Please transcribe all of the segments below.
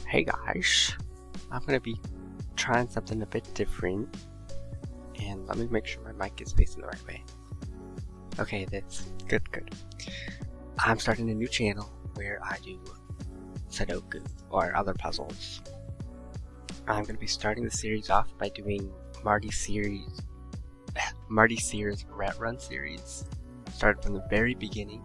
Hey guys, I'm gonna be trying something a bit different, and let me make sure my mic is facing the right way. Okay, that's good. I'm starting a new channel where I do Sudoku or other puzzles. I'm gonna be starting the series off by doing Marty Sears' Rat Run series. Started from the very beginning.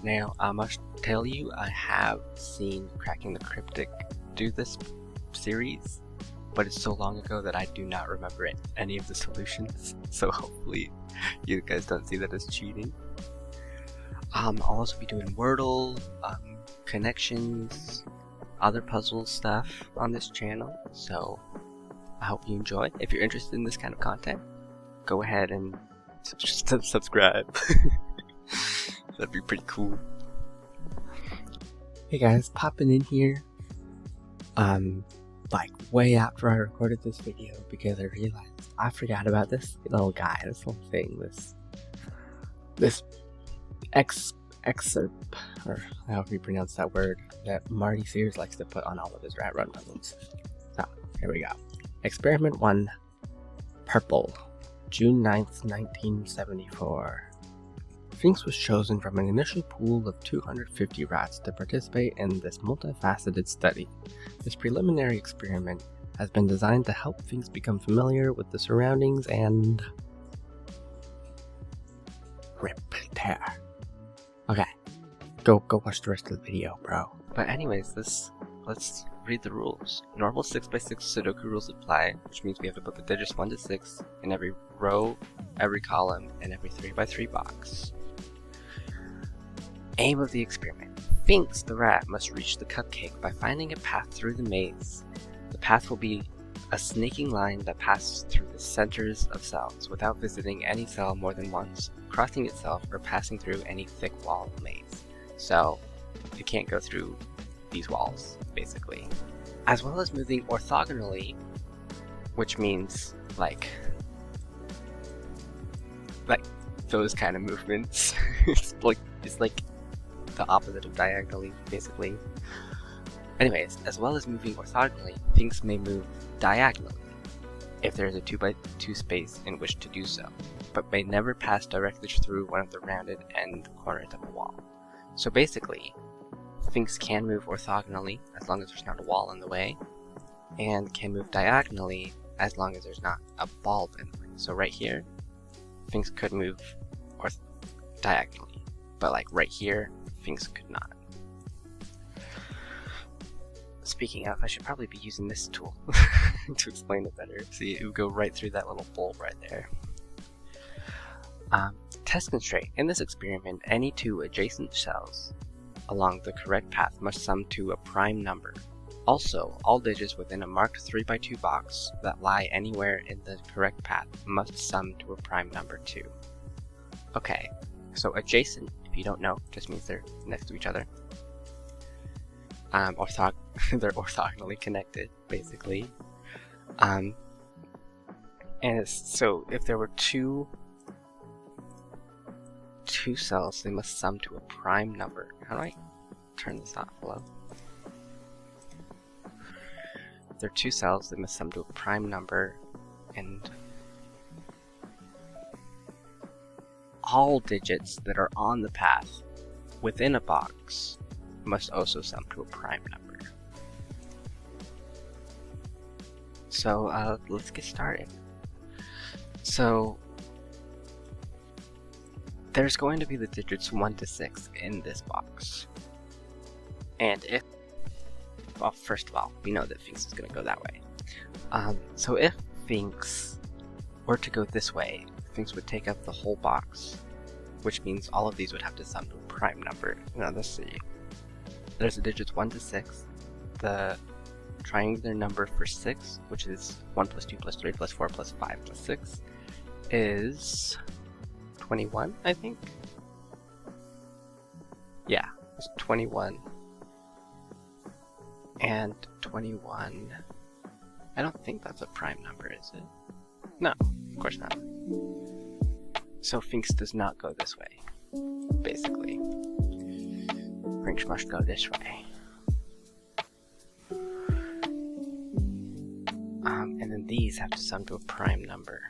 Now, I must tell you, I have seen Cracking the Cryptic do this series, but it's so long ago that I do not remember any of the solutions, so hopefully you guys don't see that as cheating. I'll also be doing Wordle, connections, other puzzle stuff on this channel, so I hope you enjoy. If you're interested in this kind of content, go ahead and subscribe. That'd be pretty cool. Hey guys, popping in here, like way after I recorded this video because I realized I forgot about this little guy, this whole thing, this excerpt, or however you pronounce that word, that Marty Sears likes to put on all of his Rat Run puzzles. So, here we go. Experiment 1, Purple, June 9th, 1974. Sphinx was chosen from an initial pool of 250 rats to participate in this multifaceted study. This preliminary experiment has been designed to help Sphinx become familiar with the surroundings and rip tear. Okay, go watch the rest of the video, bro. But anyways, let's read the rules. Normal 6x6 Sudoku rules apply, which means we have to put the digits 1 to 6 in every row, every column, and every 3x3 box. Aim of the experiment. Sphinx the rat must reach the cupcake by finding a path through the maze. The path will be a snaking line that passes through the centers of cells without visiting any cell more than once, crossing itself, or passing through any thick wall maze. So, you can't go through these walls, basically. As well as moving orthogonally, which means like those kind of movements. it's like the opposite of diagonally, basically. Anyways, as well as moving orthogonally, things may move diagonally if there is a 2x2 space in which to do so, but may never pass directly through one of the rounded end corners of a wall. So basically, things can move orthogonally as long as there's not a wall in the way, and can move diagonally as long as there's not a bulb in the way. So right here, things could move diagonally, but like right here, things could not. Speaking of, I should probably be using this tool to explain it better. See, it would go right through that little bulb right there. Test constraint. In this experiment, any two adjacent cells along the correct path must sum to a prime number. Also, all digits within a marked 3x2 box that lie anywhere in the correct path must sum to a prime number too. Okay, so adjacent, if you don't know, just means they're next to each other. They're orthogonally connected, basically. And so if there were two cells, they must sum to a prime number. How do I turn this off? Hello? If there are two cells, they must sum to a prime number, and all digits that are on the path within a box must also sum to a prime number. So let's get started. So there's going to be the digits 1 to 6 in this box. And well, first of all, we know that Sphinx is going to go that way. So if Sphinx were to go this way, Sphinx would take up the whole box, which means all of these would have to sum to a prime number. Now let's see. There's the digits 1 to 6. The triangular number for 6, which is 1 plus 2 plus 3 plus 4 plus 5 plus 6, is 21, I think? Yeah, it's 21. And 21... I don't think that's a prime number, is it? No, of course not. So Sphinx does not go this way, basically. Sphinx must go this way. these have to sum to a prime number.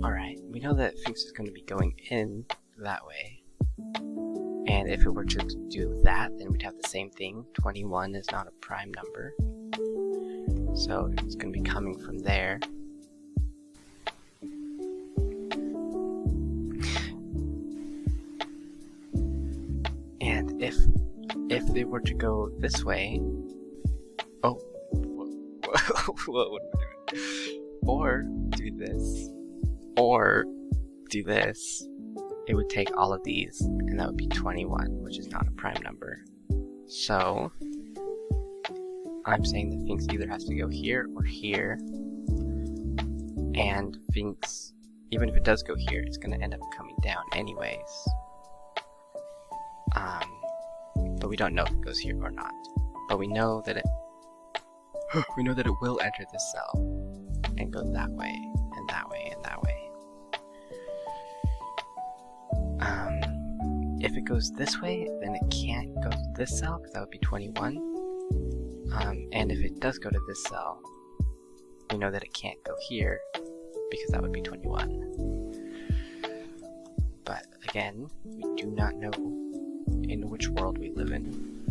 Alright, we know that Sphinx is going to be going in that way. And if it were to do that, then we'd have the same thing. 21 is not a prime number. So it's going to be coming from there. And if they were to go this way... Oh, what would we do? Or do this, or do this, it would take all of these, and that would be 21, which is not a prime number. So, I'm saying that Sphinx either has to go here or here, and Sphinx, even if it does go here, it's going to end up coming down anyways. But we don't know if it goes here or not. But we know that it will enter this cell and go that way and that way and that way. If it goes this way, then it can't go to this cell because that would be 21. And if it does go to this cell, we know that it can't go here because that would be 21. But again, we do not know in which world we live in.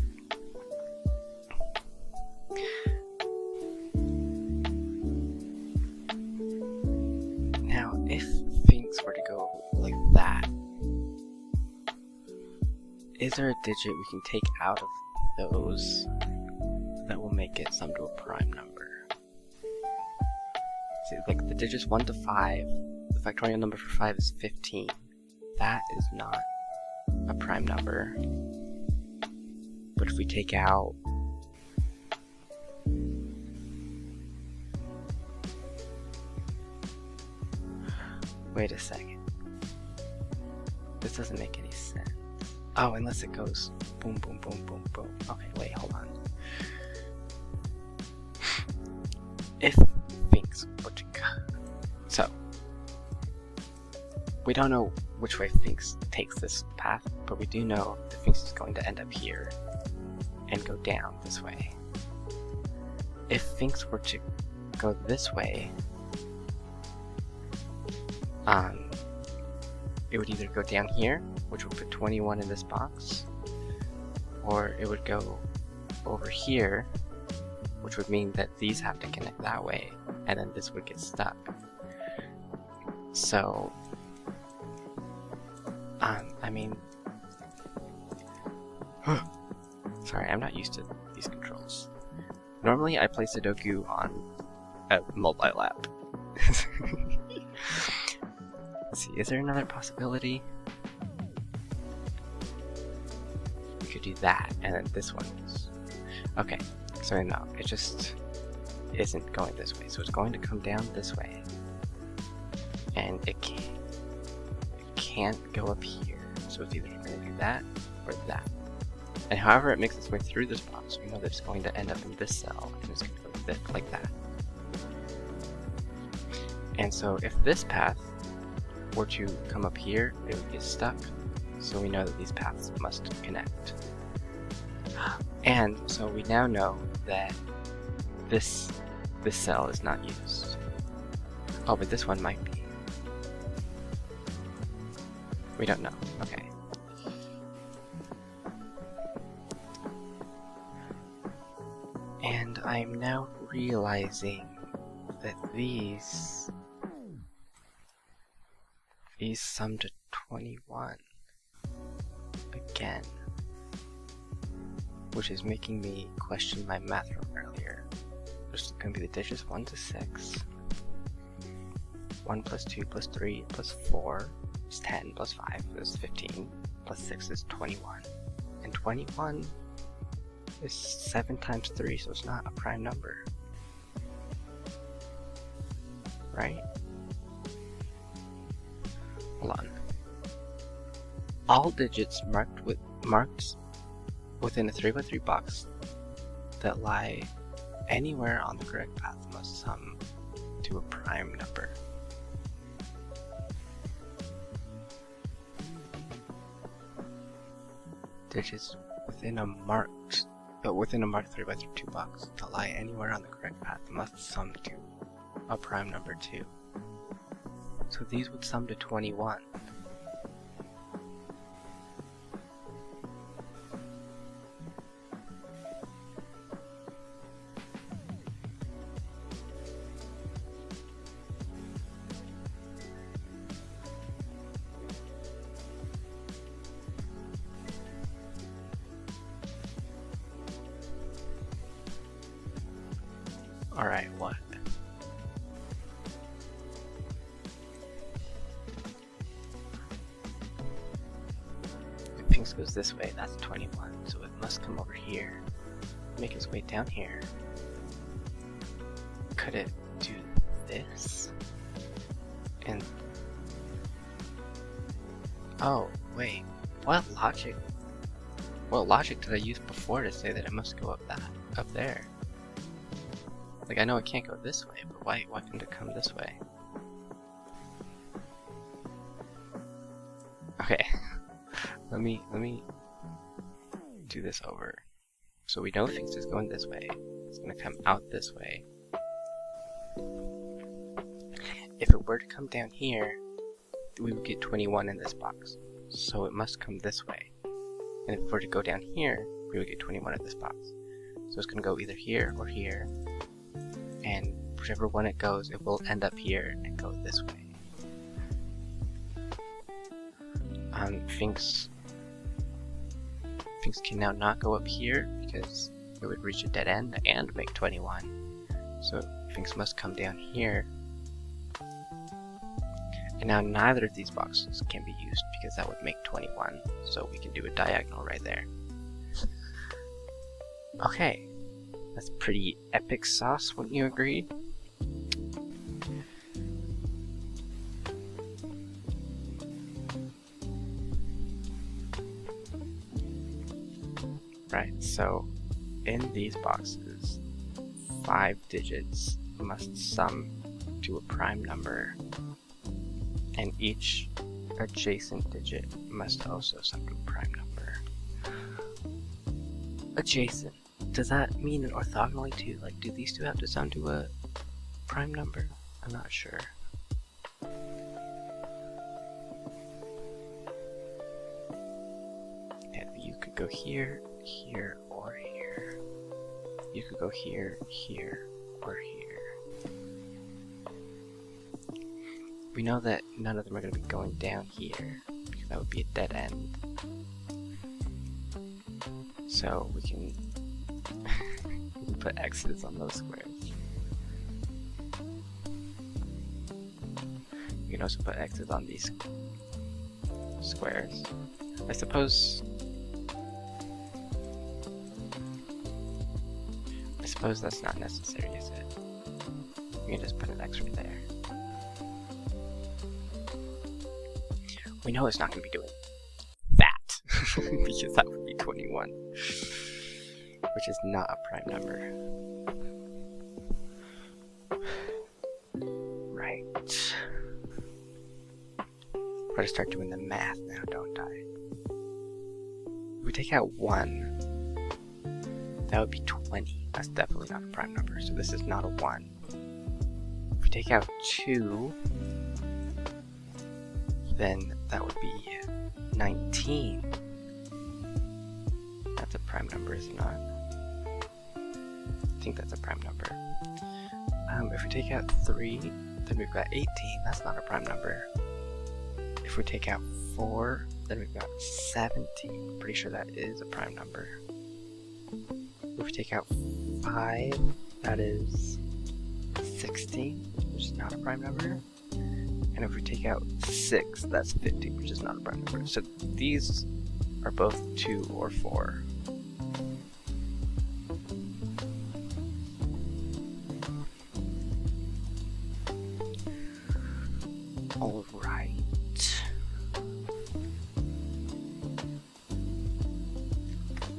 Now, if Sphinx were to go like that, is there a digit we can take out of those that will make it sum to a prime number? See, like the digits 1 to 5, the factorial number for 5 is 15. That is not a prime number. But if we take out wait a second. This doesn't make any sense. Oh, unless it goes boom, boom, boom, boom, boom. Okay, wait, hold on. If Sphinx were to go... So, we don't know which way Sphinx takes this path, but we do know the Sphinx is going to end up here and go down this way. If Sphinx were to go this way, it would either go down here, which would put 21 in this box, or it would go over here, which would mean that these have to connect that way, and then this would get stuck. So, I mean, sorry, I'm not used to these controls. Normally I play Sudoku on a mobile app. Let's see, is there another possibility? We could do that, and then this one is... Okay, so no, it just isn't going this way. So it's going to come down this way. And it can't go up here. So it's either going to do that, or that. And however it makes its way through this box, we know that it's going to end up in this cell, and it's going to go like that. And so if this path were to come up here, it would get stuck, so we know that these paths must connect. And so we now know that this cell is not used. Oh, but this one might be. We don't know. Okay. And I'm now realizing that these sum to 21 again, which is making me question my math from earlier. There's going to be the digits 1 to 6, 1 plus 2 plus 3 plus 4 is 10, plus 5 is 15, plus 6 is 21, and 21 is 7 times 3, so it's not a prime number, right? Hold on. All digits marked within a 3x3 box that lie anywhere on the correct path must sum to a prime number. digits within a marked 3x2 box to lie anywhere on the correct path must sum to a prime number 2. So these would sum to 21. Alright, what? If Pinks goes this way, that's 21, so it must come over here. Make its way down here. Could it do this? And... oh, wait. What logic did I use before to say that it must go up there? Like, I know it can't go this way, but why couldn't it come this way? Okay, let me do this over. So we know Finks is going this way. It's gonna come out this way. If it were to come down here, we would get 21 in this box. So it must come this way. And if it were to go down here, we would get 21 in this box. So it's gonna go either here or here. And whichever one it goes, it will end up here and go this way. Finks can now not go up here because it would reach a dead end and make 21. So Finks must come down here. And now neither of these boxes can be used because that would make 21. So we can do a diagonal right there. Okay. That's pretty epic sauce, wouldn't you agree? Right, so in these boxes, 5 digits must sum to a prime number, and each adjacent digit must also sum to a prime number. Adjacent. Does that mean an orthogonally too? Like, do these two have to sum to a prime number? I'm not sure. Yeah, you could go here, here, or here. You could go here, here, or here. We know that none of them are going to be going down here, because that would be a dead end. So we can put X's on those squares. You can also put X's on these squares. I suppose that's not necessary, is it? You can just put an X right there. We know it's not going to be doing that, because that would be 21. Which is not a prime number. Right. I'm gonna start doing the math now, don't I? If we take out 1, that would be 20. That's definitely not a prime number, so this is not a 1. If we take out 2, then that would be 19. That's a prime number, is it not? I think that's a prime number. If we take out 3, then we've got 18. That's not a prime number. If we take out 4, then we've got 17. I'm pretty sure that is a prime number. If we take out 5, that is 16, which is not a prime number. And if we take out 6, that's 15, which is not a prime number. So these are both 2 or 4. Alright.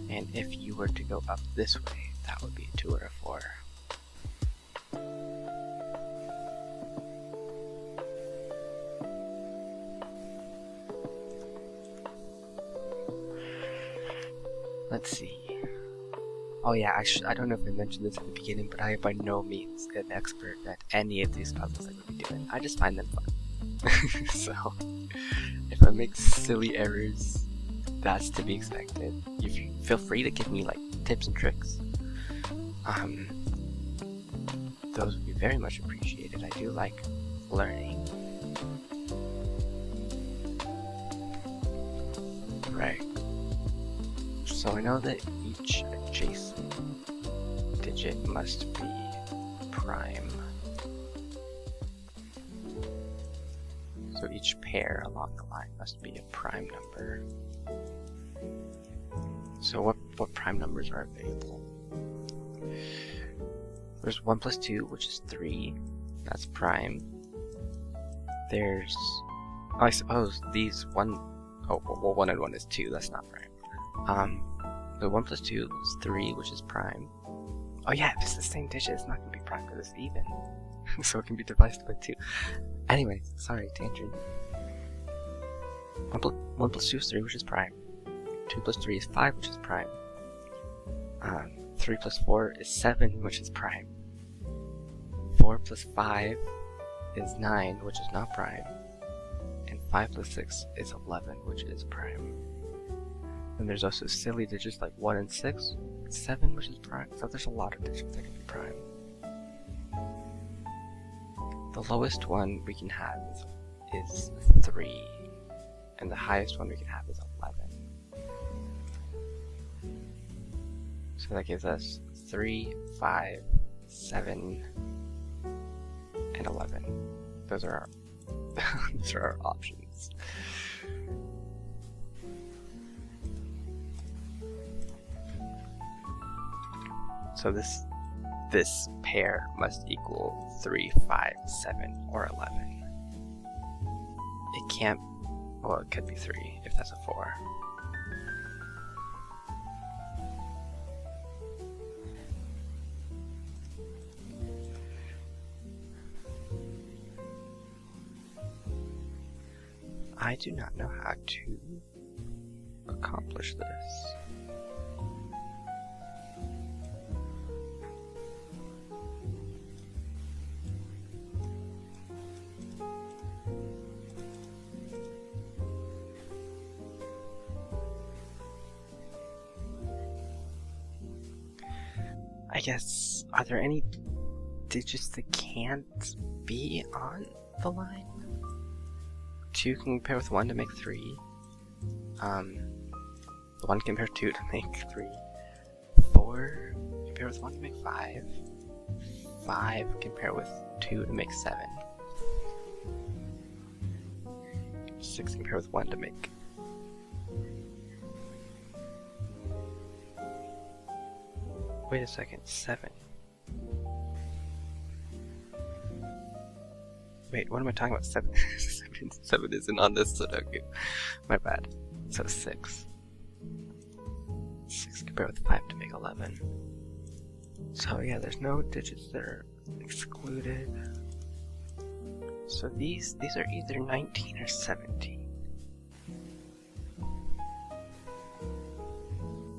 And if you were to go up this way, that would be a 2 or a 4. Let's see. Oh yeah, I don't know if I mentioned this at the beginning, but I am by no means an expert at any of these puzzles I would be doing. I just find them fun. So, if I make silly errors, that's to be expected. You feel free to give me like tips and tricks. Those would be very much appreciated. I do like learning. Right. So I know that each adjacent digit must be prime. So each pair along the line must be a prime number. So what prime numbers are available? There's 1 plus 2, which is 3. That's prime. There's... Oh, I suppose these 1... Oh, well, 1 and 1 is 2. That's not prime. The 1 plus 2 is 3, which is prime. Oh yeah, if it's the same digit, it's not going to be prime because it's even. So it can be divided by 2. Anyway, sorry, tangent. 1 plus 2 is 3, which is prime. 2 plus 3 is 5, which is prime. 3 plus 4 is 7, which is prime. 4 plus 5 is 9, which is not prime. And 5 plus 6 is 11, which is prime. And there's also silly digits like 1 and 6, 7, which is prime. So there's a lot of digits that can be prime. The lowest one we can have is 3. And the highest one we can have is 11. So that gives us 3, 5, 7, and 11. Those are our those are our options. So this pair must equal 3, 5, 7, or 11. It can't. Well, it could be 3 if that's a 4. I do not know how to accomplish this. I guess, are there any digits that can't be on the line? 2 can compare with 1 to make 3. 1 compare 2 to make 3. 4 compare with 1 to make 5. 5 compare with 2 to make 7. 6 compare with 1 to make... Wait a second, 7. Wait, what am I talking about? 7? 7 isn't on this Sudoku. My bad. So 6. 6 compared with 5 to make 11. So yeah, there's no digits that are excluded. So these are either 19 or 17.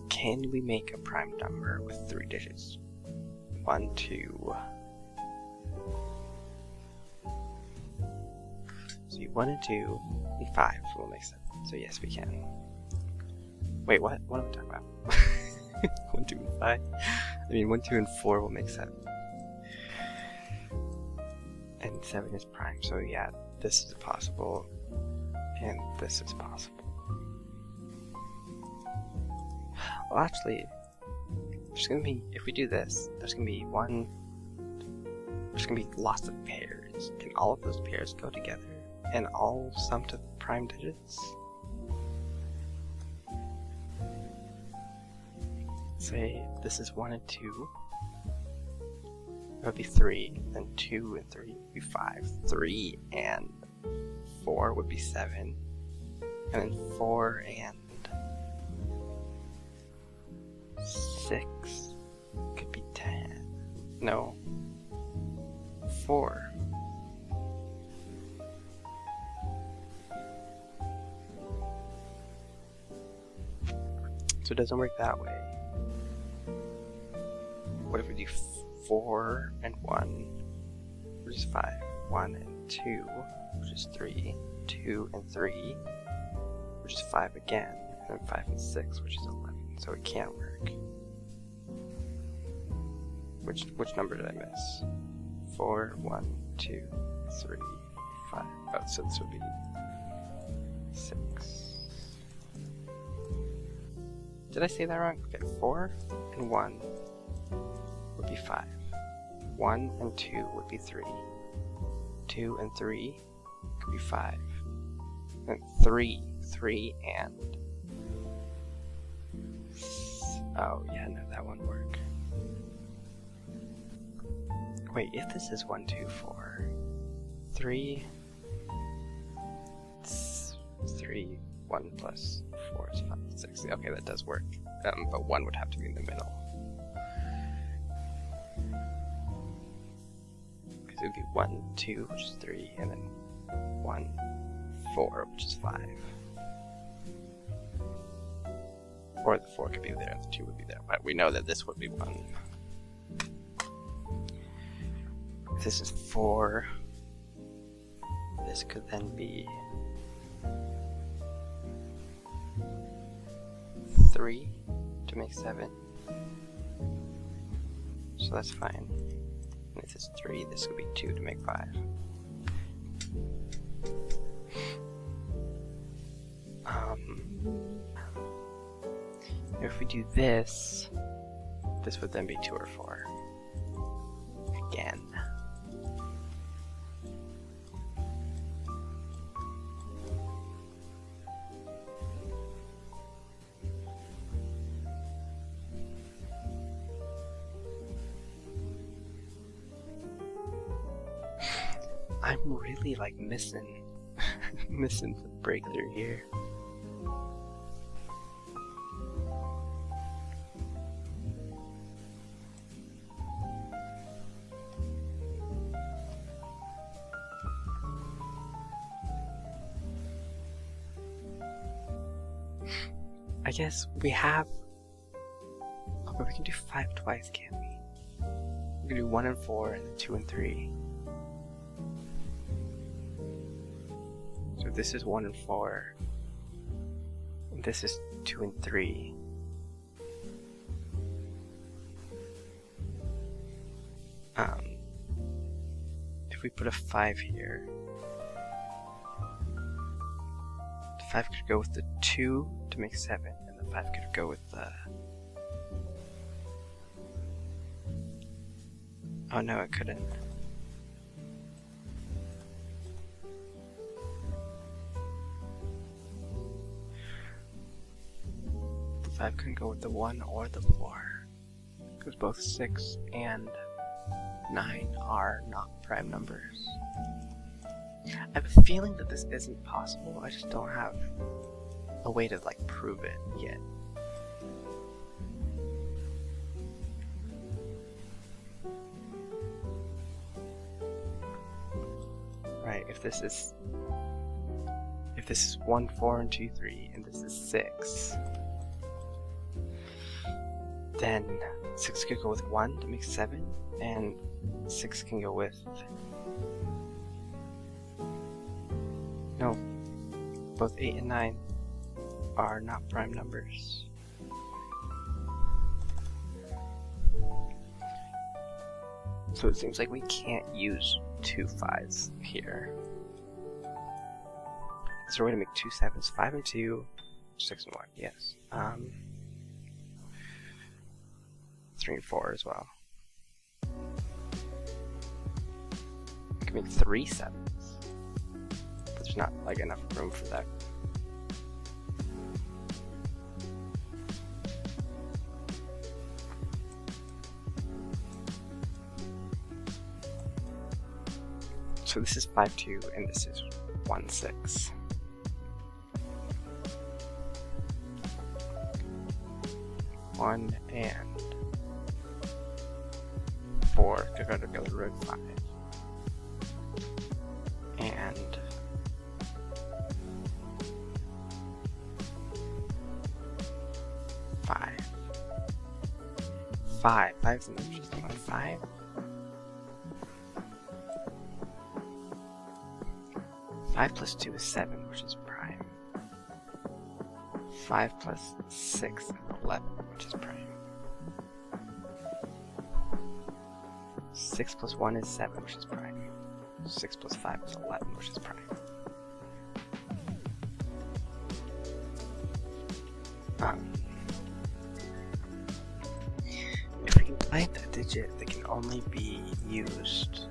Can we make a prime number with 3 digits? 1, 2... So 1 and 2 and 5 will make 7. So yes, we can. Wait, what? What am I talking about? 1, 2, and 5? I mean, 1, 2, and 4 will make 7. And 7 is prime, so yeah, this is possible. And this is possible. Well, actually, there's gonna be, if we do this, there's gonna be lots of pairs. Can all of those pairs go together and all sum to prime digits? Say this is 1 and 2. That would be 3. Then 2 and 3 would be 5. 3 and 4 would be 7. And then 4 and 6 could be 10. No. 4. So it doesn't work that way. What if we do 4 and 1, which is 5, 1 and 2, which is 3, 2 and 3, which is 5 again, and then 5 and 6, which is 11, so it can't work. Which number did I miss? 4, 1, 2, 3, 5. Oh, so this would be 6. Did I say that wrong? Okay, 4 and 1 would be 5. 1 and 2 would be 3. 2 and 3 could be 5. And 3 and... Oh, yeah, no, that won't work. Wait, if this is 1, 2, 4, 3, 3, 1 plus 4 is 5, 6. Okay, that does work. But 1 would have to be in the middle. Because it would be 1, 2, which is 3, and then 1, 4, which is 5. Or the 4 could be there and the 2 would be there, but we know that this would be 1. If this is 4, this could then be 3 to make 7. So that's fine. And if it's 3, this could be 2 to make 5. If we do this, this would then be 2 or 4. Again. I'm really like missing the breakthrough here. I guess we have... Oh, but we can do 5 twice, can't we? We can do 1 and 4 and then 2 and 3. So this is 1 and 4. And this is 2 and 3. If we put a 5 here, the 5 could go with the 2 to make 7, and the 5 could go with the... Oh no, it couldn't. The 5 couldn't go with the 1 or the 4, because both 6 and 9 are not prime numbers. I have a feeling that this isn't possible, I just don't have a way to like prove it yet. Right, if this is 1, 4, and 2, 3, and this is 6, then 6 could go with 1 to make 7, and 6 can go with... No, both 8 and 9 are not prime numbers. So it seems like we can't use 2 5s here. Is there a way to make 2 7s? 5 and 2, 6 and 1, yes. 3 and 4 as well. We can make 3 7s. But there's not like enough room for that. So this is 5 2 and this is 1 6. One and 4 could go together root 5. And 5. 5 is an interesting one. 5. 5 plus 2 is 7, which is prime. 5 plus 6 is 11, which is prime. 6 plus 1 is 7, which is prime. 6 plus 5 is 11, which is prime. If we can find a digit that can only be used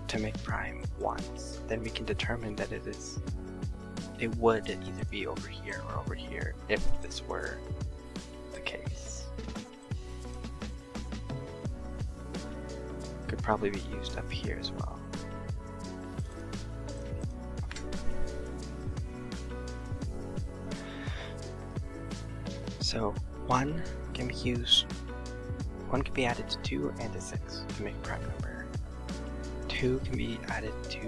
to make prime once, then we can determine that it would either be over here or over here if this were the case. Could probably be used up here as well. So 1 can be used. 1 can be added to 2 and to 6 to make a prime number. 2 can be added to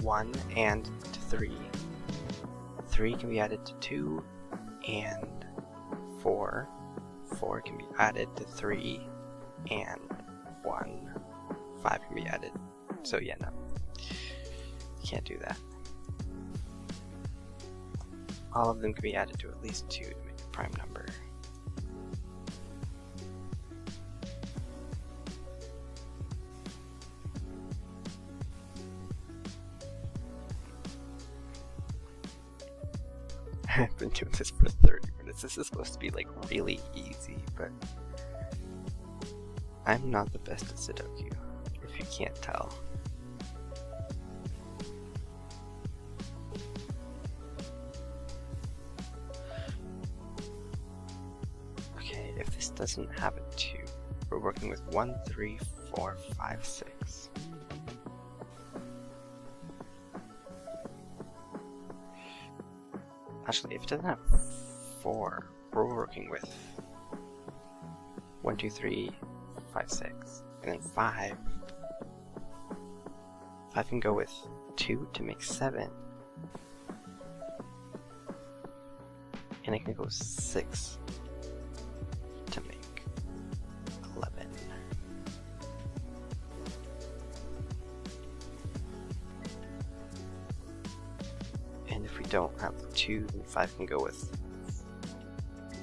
1 and to 3. 3 can be added to 2 and 4. 4 can be added to 3 and 1. 5 can be added. So yeah, no. You can't do that. All of them can be added to at least 2 to make a prime number. I've been doing this for 30 minutes. This is supposed to be like really easy, but I'm not the best at Sudoku, if you can't tell. Okay, if this doesn't have a 2, we're working with 1, 3, 4, 5, 6. Actually, if it doesn't have 4, we're working with 1, 2, 3, 5, 6, and then 5. 5 can go with 2 to make 7, and it can go 6 to make 11. And if we don't have 2, then 5 can go with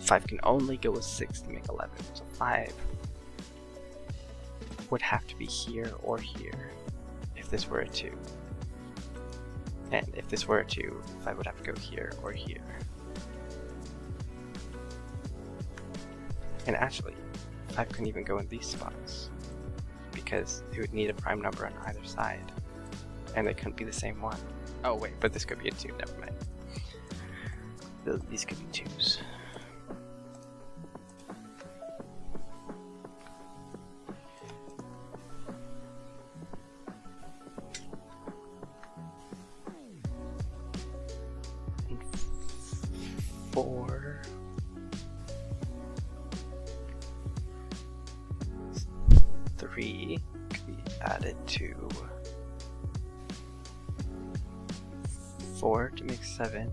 5 can only go with 6 to make 11. So 5 would have to be here or here if this were a 2. And if this were a 2, 5 would have to go here or here. And actually, 5 couldn't even go in these spots because it would need a prime number on either side. And they couldn't be the same one. Oh wait, but this could be a 2, never mind. These could be 2s. And 4. 3 could be added to 4 to make 7.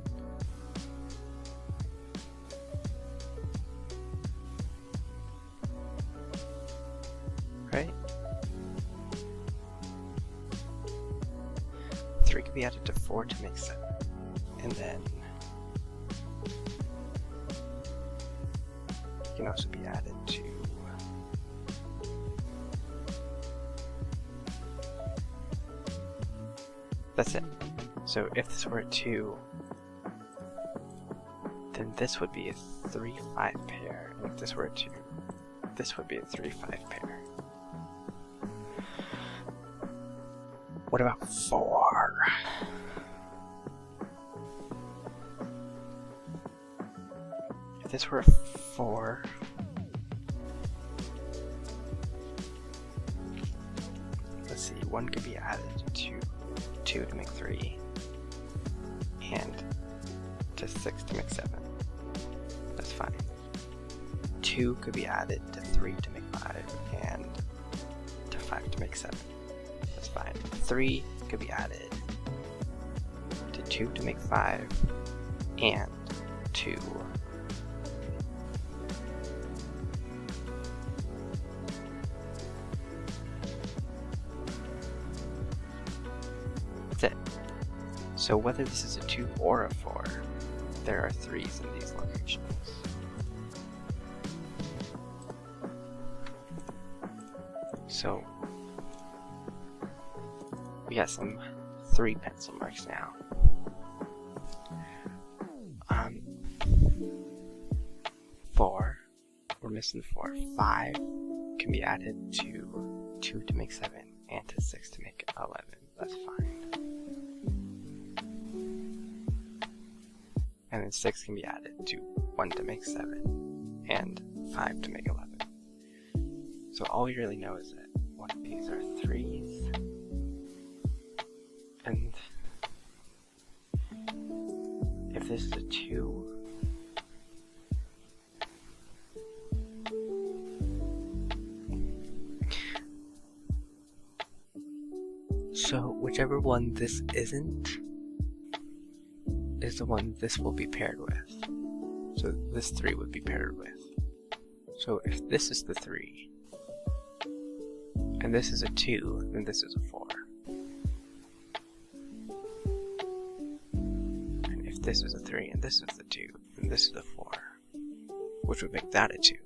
Right? 3 could be added to 4 to make 7. And then it can also be added to that's it. So if this were a 2, then this would be a 3, 5 pair. And if this were a 2, this would be a 3, 5 pair. What about 4? If this were a 4, let's see, 1 could be added to 2 to make 3, and to 6 to make 7. That's fine. 2 could be added to 3 to make 5, and to 5 to make 7. That's fine. 3 could be added to 2 to make 5, and to So whether this is a 2 or a 4, there are 3s in these locations. So we got some 3 pencil marks now. 4, we're missing 4. 5 can be added to 2 to make 7, and to 6 to make 11. That's fine. And then 6 can be added to 1 to make 7, and 5 to make 11. So all we really know is that one of these are 3s, and if this is a 2, so whichever one this isn't is the one this will be paired with. So this 3 would be paired with. So if this is the 3, and this is a 2, then this is a 4. And if this is a 3 and this is the 2, then this is a 4, which would make that a 2.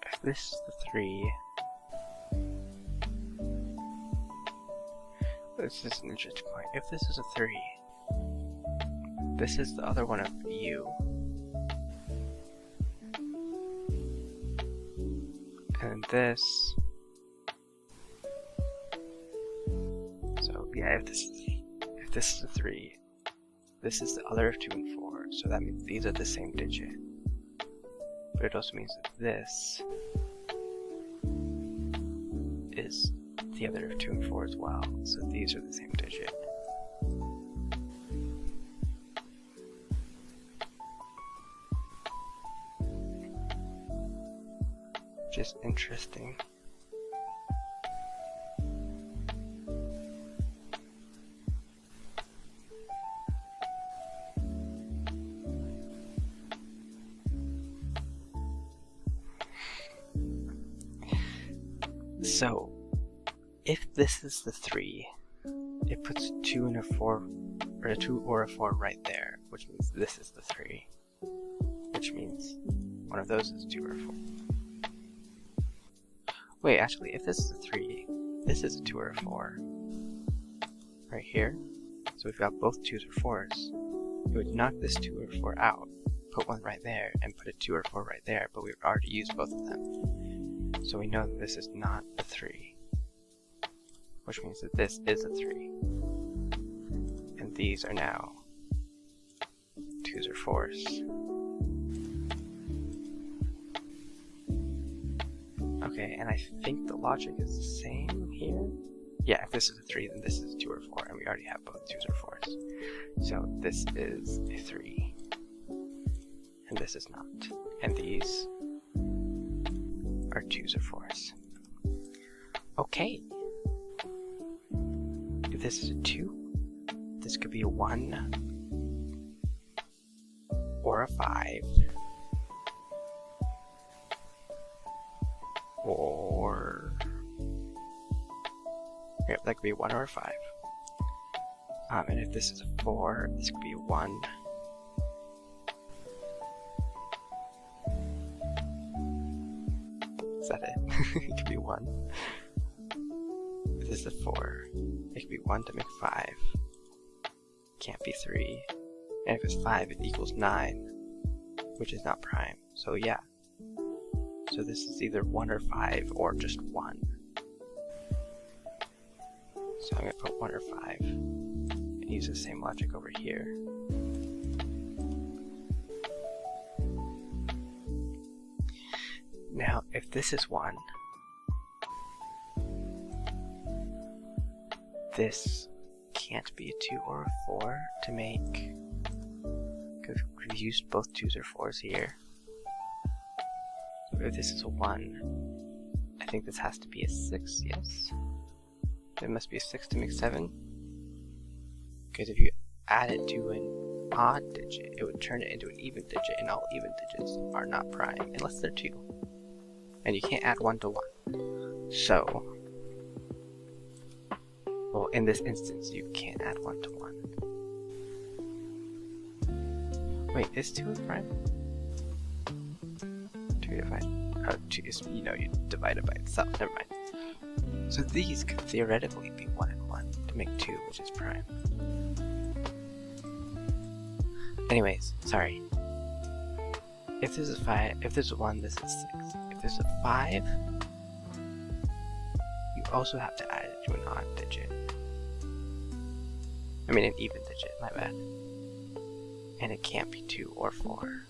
If this is the 3, this is an interesting point. If this is a 3, this is the other one of U. And this, so yeah, if this is a 3, this is the other of 2 and 4, so that means these are the same digit. But it also means that this is the other of 2 and 4 as well, so these are the same digit. Which is interesting. So, if this is the 3, it puts a 2 and a 4, or a 2 or a 4 right there, which means this is the 3, which means one of those is 2 or 4. Wait, actually, if this is a 3, this is a 2 or a 4, right here. So we've got both 2s or 4s. It would knock this 2 or 4 out, put one right there, and put a 2 or 4 right there, but we've already used both of them. So we know that this is not a 3, which means that this is a 3. And these are now 2s or 4s. Okay, and I think the logic is the same here. Yeah, if this is a 3, then this is a 2 or 4, and we already have both 2s or 4s. So this is a 3, and this is not. And these are 2s or 4s. Okay. If this is a 2, this could be a 1 or a 5. Or yeah, that could be a 1 or a 5. And if this is a 4, this could be a 1. Is that it? It could be 1. If this is a 4, it could be 1 to make 5. Can't be 3. And if it's 5, it equals 9, which is not prime. So yeah. So this is either 1 or 5, or just 1. So I'm going to put 1 or 5, and use the same logic over here. Now, if this is 1, this can't be a 2 or a 4 to make, because we've used both 2s or 4s here. If this is a 1, I think this has to be a 6, yes? It must be a 6 to make 7. Because if you add it to an odd digit, it would turn it into an even digit, and all even digits are not prime unless they're 2. And you can't add 1 to 1. So, well, in this instance, you can't add 1 to 1. Wait, is 2 a prime? 2 divided. Oh, 2 is, you divide it by itself. Never mind. So these could theoretically be 1 and 1 to make 2, which is prime. Anyways, sorry. If this is 5, if this is 1, this is 6. If this is 5, you also have to add it to an odd digit. I mean an even digit, my bad. And it can't be 2 or 4.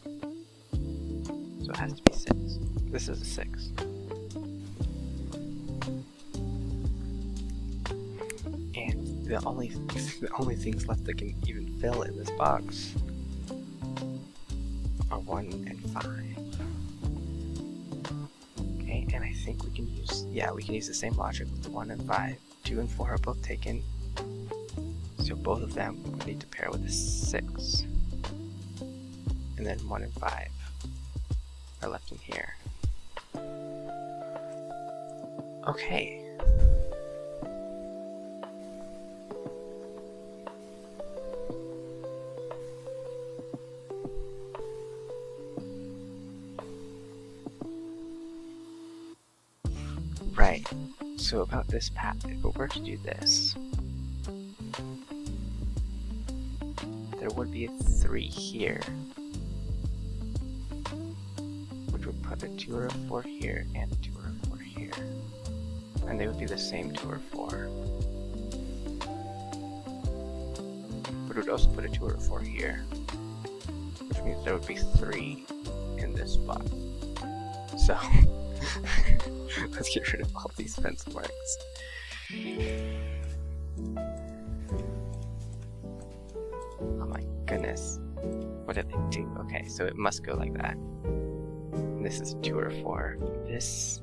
So it has to be 6. This is a 6. And the only things left that can even fill in this box are 1 and 5. Okay, and I think we can use, we can use the same logic with the 1 and 5. 2 and 4 are both taken. So both of them we need to pair with a 6. And then 1 and 5 are left in here. Okay. Right. So about this path, if it were to do this, there would be a 3 here, which would put a 2 or a 4 here and a 2 or a 4 here, and they would be the same 2 or 4. But it would also put a 2 or a 4 here, which means there would be 3 in this spot. So let's get rid of all these pencil marks. Oh my goodness. What did they do? Okay, so it must go like that. And this is 2 or 4. This...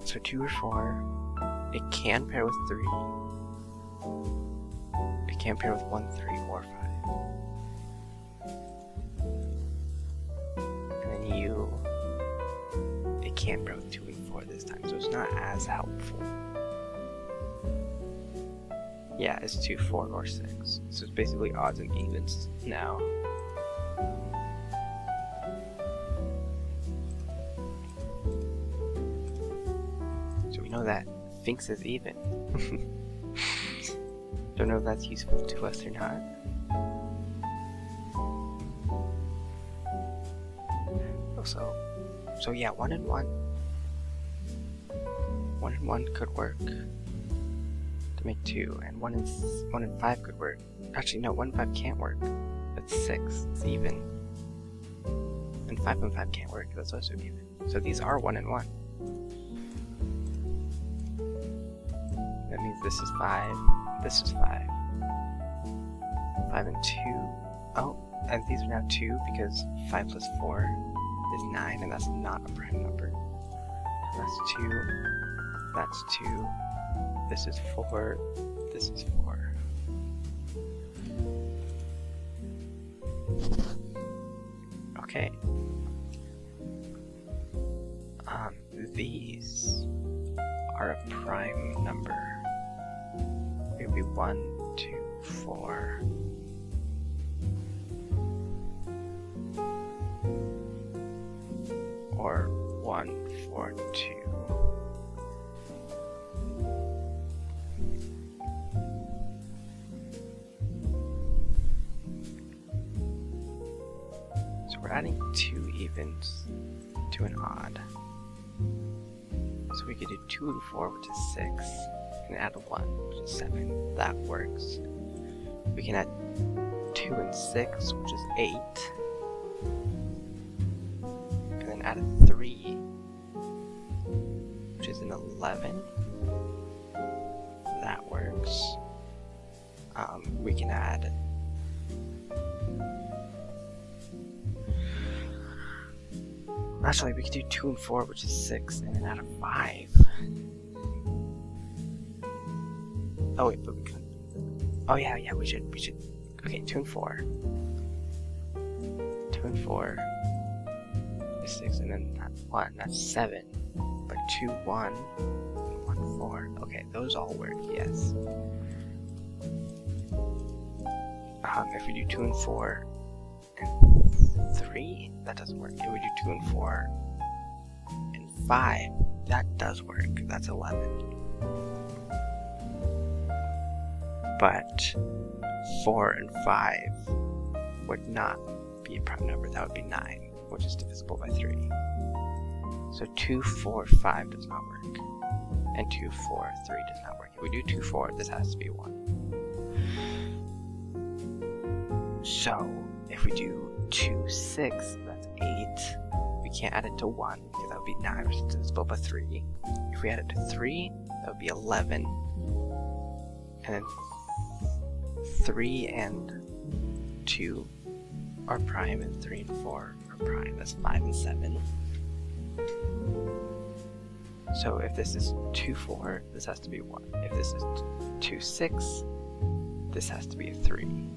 So 2 or 4. It can pair with 3. It can pair with 1, 3, or 5. And then it can pair with 2 and 4 this time, so it's not as helpful. Yeah, it's 2, 4, or 6. So it's basically odds and evens now. So we know that thinks is even. Don't know if that's useful to us or not. So yeah, 1 and 1. 1 and 1 could work to make 2, and 1 and 5 could work. Actually, no, 1 and 5 can't work. That's 6. It's even. And 5 and 5 can't work. That's also even. So these are 1 and 1. That means this is 5. This is 5. 5 and 2. Oh, and these are now 2 because 5 plus 4 is 9, and that's not a prime number. That's 2. That's 2. This is 4. This is 4. Okay. These are a prime number. It would be 1, 2, 4. Or 1, 4, 2. So we're adding 2 evens to an odd. So we could do 2 and 4, which is 6, and add a 1, which is 7. That works. We can add 2 and 6, which is 8. And then add a 3, which is an 11. That works. We can add Actually, we could do 2 and 4, which is 6, and then add a 5. Oh wait, but we can. Oh yeah, we should. Okay, 2 and 4. 2 and 4 is 6, and then that 1, that's 7. But 2, 1, and 1, 4. Okay, those all work, yes. If we do 2 and 4 and 3, that doesn't work. If we do 2 and 4 and 5, that does work. That's 11. But 4 and 5 would not be a prime number. That would be 9, which is divisible by 3. So 2, 4, 5 does not work. And 2, 4, 3 does not work. If we do 2, 4, this has to be 1. So if we do 2, 6, that's 8. We can't add it to 1 because that would be 9, which is divisible by 3. If we add it to 3, that would be 11. And then 3 and 2 are prime, and 3 and 4 are prime. That's 5 and 7. So if this is 2, 4, this has to be 1. If this is 2, 6, this has to be a 3.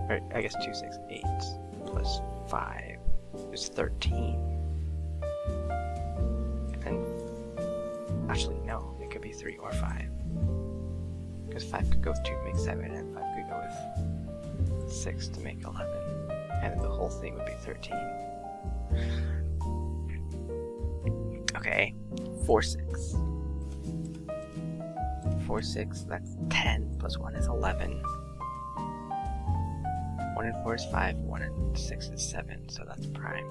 Right? Or I guess 2, 6, 8 plus 5 is 13. And then, actually, no, it could be 3 or 5. Because 5 could go with 2 to make 7, and 5 could go with 6 to make 11. And then the whole thing would be 13. Okay, 4, 6. 4, 6, that's 10, plus 1 is 11. 1 and 4 is 5, 1 and 6 is 7, so that's prime.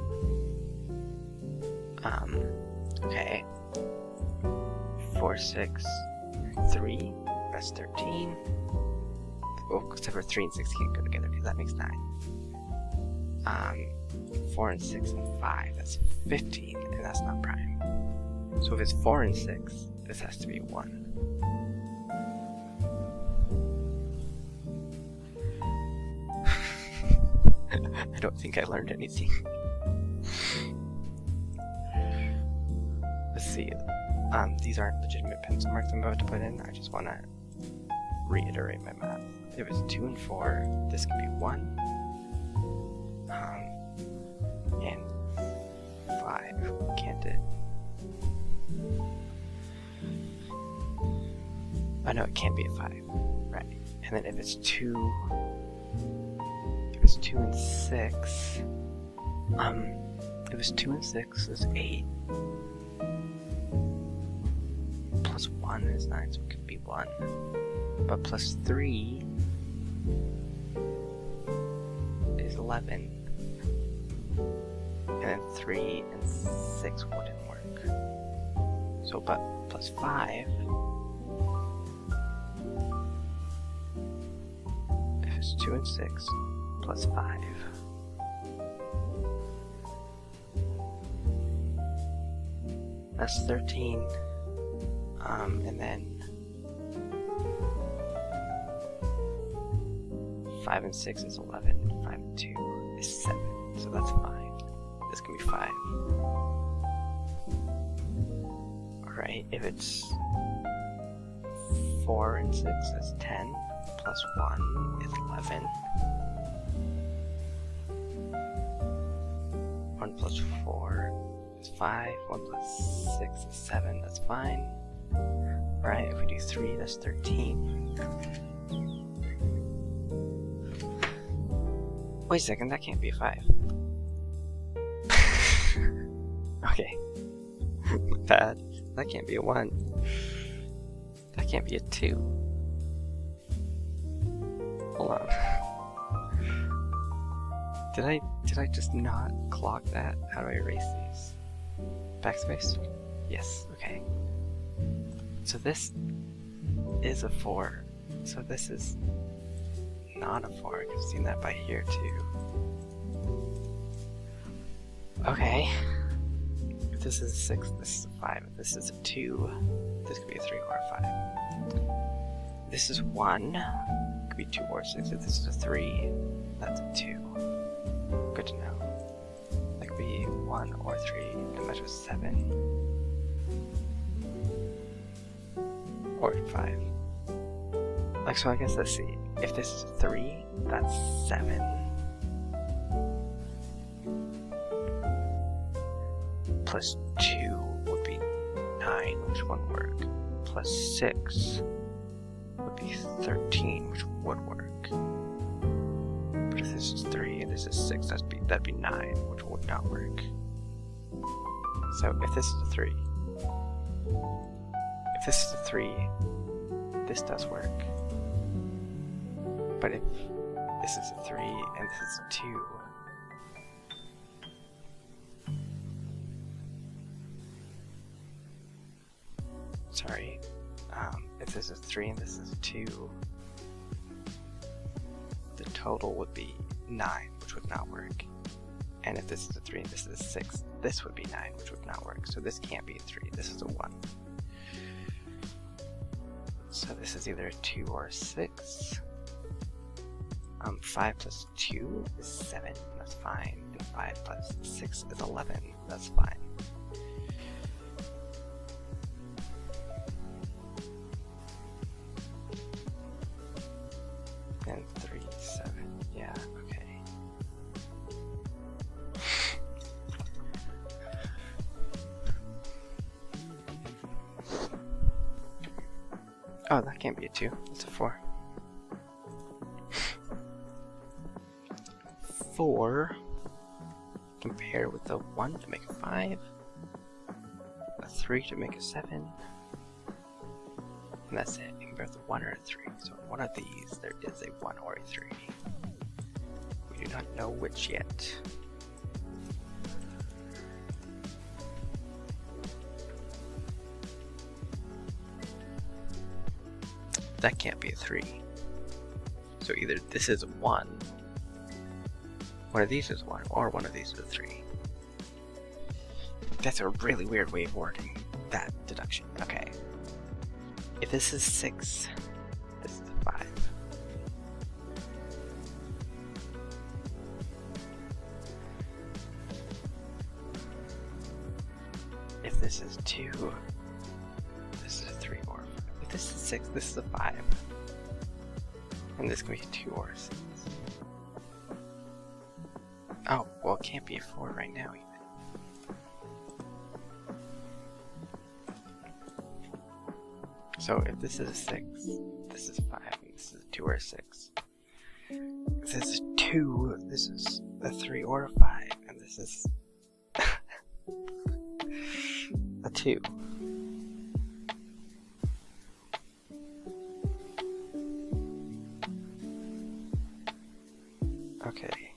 Okay. 4, 6, 3, that's 13. Oh, except for 3 and 6 can't go together because that makes 9. 4 and 6 and 5, that's 15, and that's not prime. So if it's 4 and 6, this has to be 1. I don't think I learned anything. Let's see. These aren't legitimate pencil marks I'm about to put in. I just want to reiterate my math. If it's 2 and 4, this can be 1. And 5, can't it? Oh no, it can't be a 5. Right. And then if it's 2 and 6, if it's 2 and 6 is 8. Plus 1 is 9, so it could be 1. But plus 3 is 11. And then 3 and 6 wouldn't work. So, but plus 5, if it's 2 and 6, plus 5. That's 13. And then 5 and 6 is 11. 5 and 2 is 7. So that's 5. This can be 5. Alright, if it's 4 and 6 is 10. Plus 1 is 11. 1 plus 4 is 5. 1 plus 6 is 7. That's fine. Alright, if we do 3, that's 13. Wait a second, that can't be a 5. Okay. Bad. That can't be a 1. That can't be a 2. Hold on. Did I just not clock that? How do I erase these? Backspace? Yes, okay. So this is a 4. So this is not a 4. I've seen that by here too. Okay. If this is a 6, this is a 5. If this is a 2, this could be a 3 or a 5. This is 1. It could be 2 or 6. If this is a 3, that's a 2. Good to know. That could be 1 or 3 to measure 7. Or 5. Like, so I guess let's see. If this is 3, that's 7. Plus 2 would be 9, which wouldn't work. Plus 6 would be 13, which would work. But if this is 3 and this is 6, that'd be 9, which would not work. So if this is a 3, this does work. But if this is a 3 and this is a 2, sorry, if this is 3 and this is a 2, the total would be 9, which would not work. And if this is a 3 and this is a 6, this would be 9, which would not work. So this can't be a 3, this is a 1. So this is either a 2 or a 6. 5 plus 2 is 7, that's fine. And 5 plus 6 is 11, that's fine. And 3, 7, yeah, okay. Oh, that can't be a 2, it's a 4. 4 compare with the 1 to make a 5, a 3 to make a 7, and that's it. You compare with a 1 or a 3. So one of these, there is a 1 or a 3. We do not know which yet. That can't be a 3. So either this is a 1 of these is 1, or one of these is a 3. That's a really weird way of wording that deduction. Okay. If this is 6, this is a 5. If this is 2, this is a 3 or a 5. If this is 6, this is a 5. And this can be a 2 or a 6. Oh, well, it can't be a 4 right now, even. So if this is a 6, this is a 5, and this is a 2 or a 6. If this is 2, this is a 3 or a 5, and this is a 2. Okay.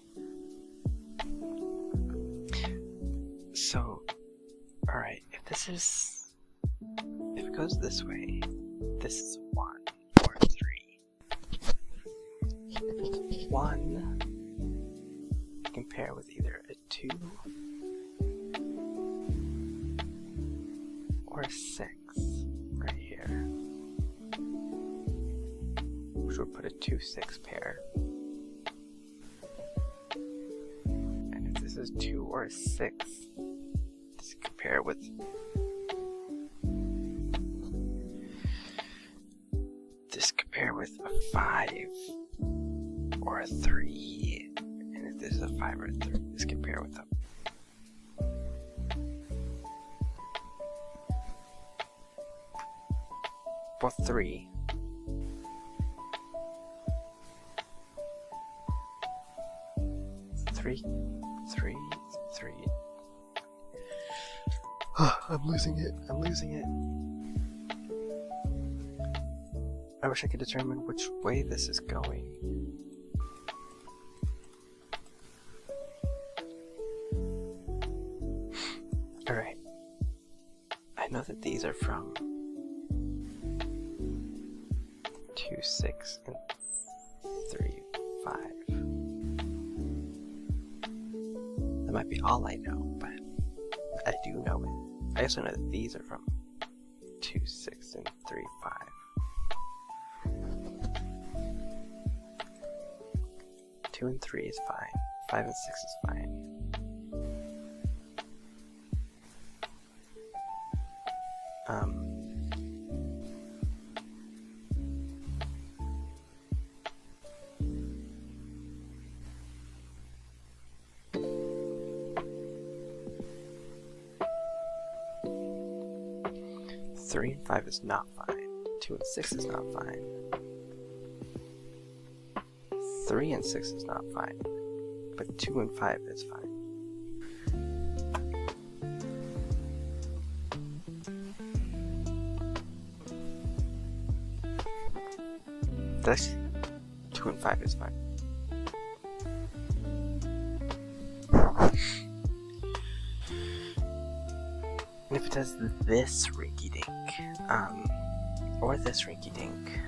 So, alright, if it goes this way, this is 1 or 3. 1 compare with either a 2 or a 6 right here, which would put a 2, 6 pair. And if this is 2 or a 6, this compare with a 5 or a 3, and if this is a 5 or a 3, this compare with a well, 3. 3, 3, 3. I'm losing it. I wish I could determine which way this is going. Alright. I know that these are from 2, 6, and 3, 5. That might be all I know, but I do know it. I also know that these are from 2, 6, and 3, 5. 2, 2 and 3 is fine. 5 and 6 is fine. Three and 5 is not fine. 2 and 6 is not fine. 3 and 6 is not fine. But 2 and 5 is fine. This 2 and 5 is fine. And if it does this rinky dink, or this rinky dink,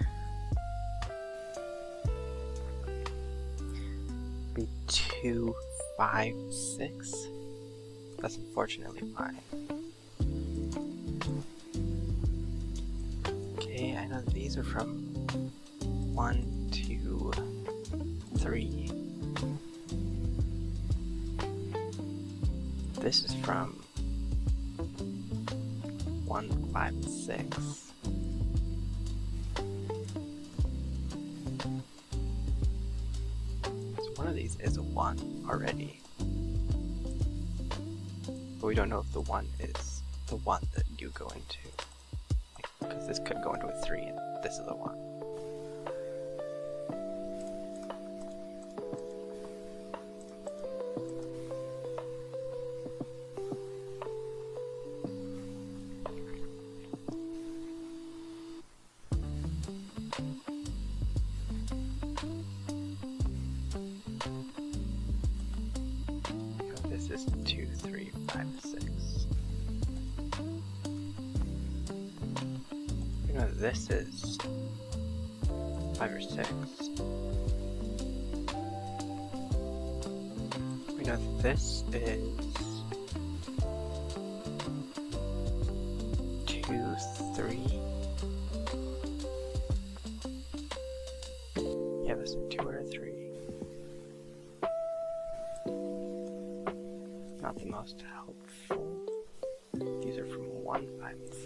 be 2, 5, 6. That's unfortunately fine. Okay, I know that these are from 1, 2, 3. This is from 1, 5, and 6. So one of these is a 1 already. But we don't know if the 1 is the 1 that you go into. Because this could go into a 3 and this is a 1. This is 2, 3, 5, 6. You know this is 5 or 6. We know that this is 2, 3. Yeah, this is 2 or a 3. Not the most helpful. These are from 1, 5, and 6.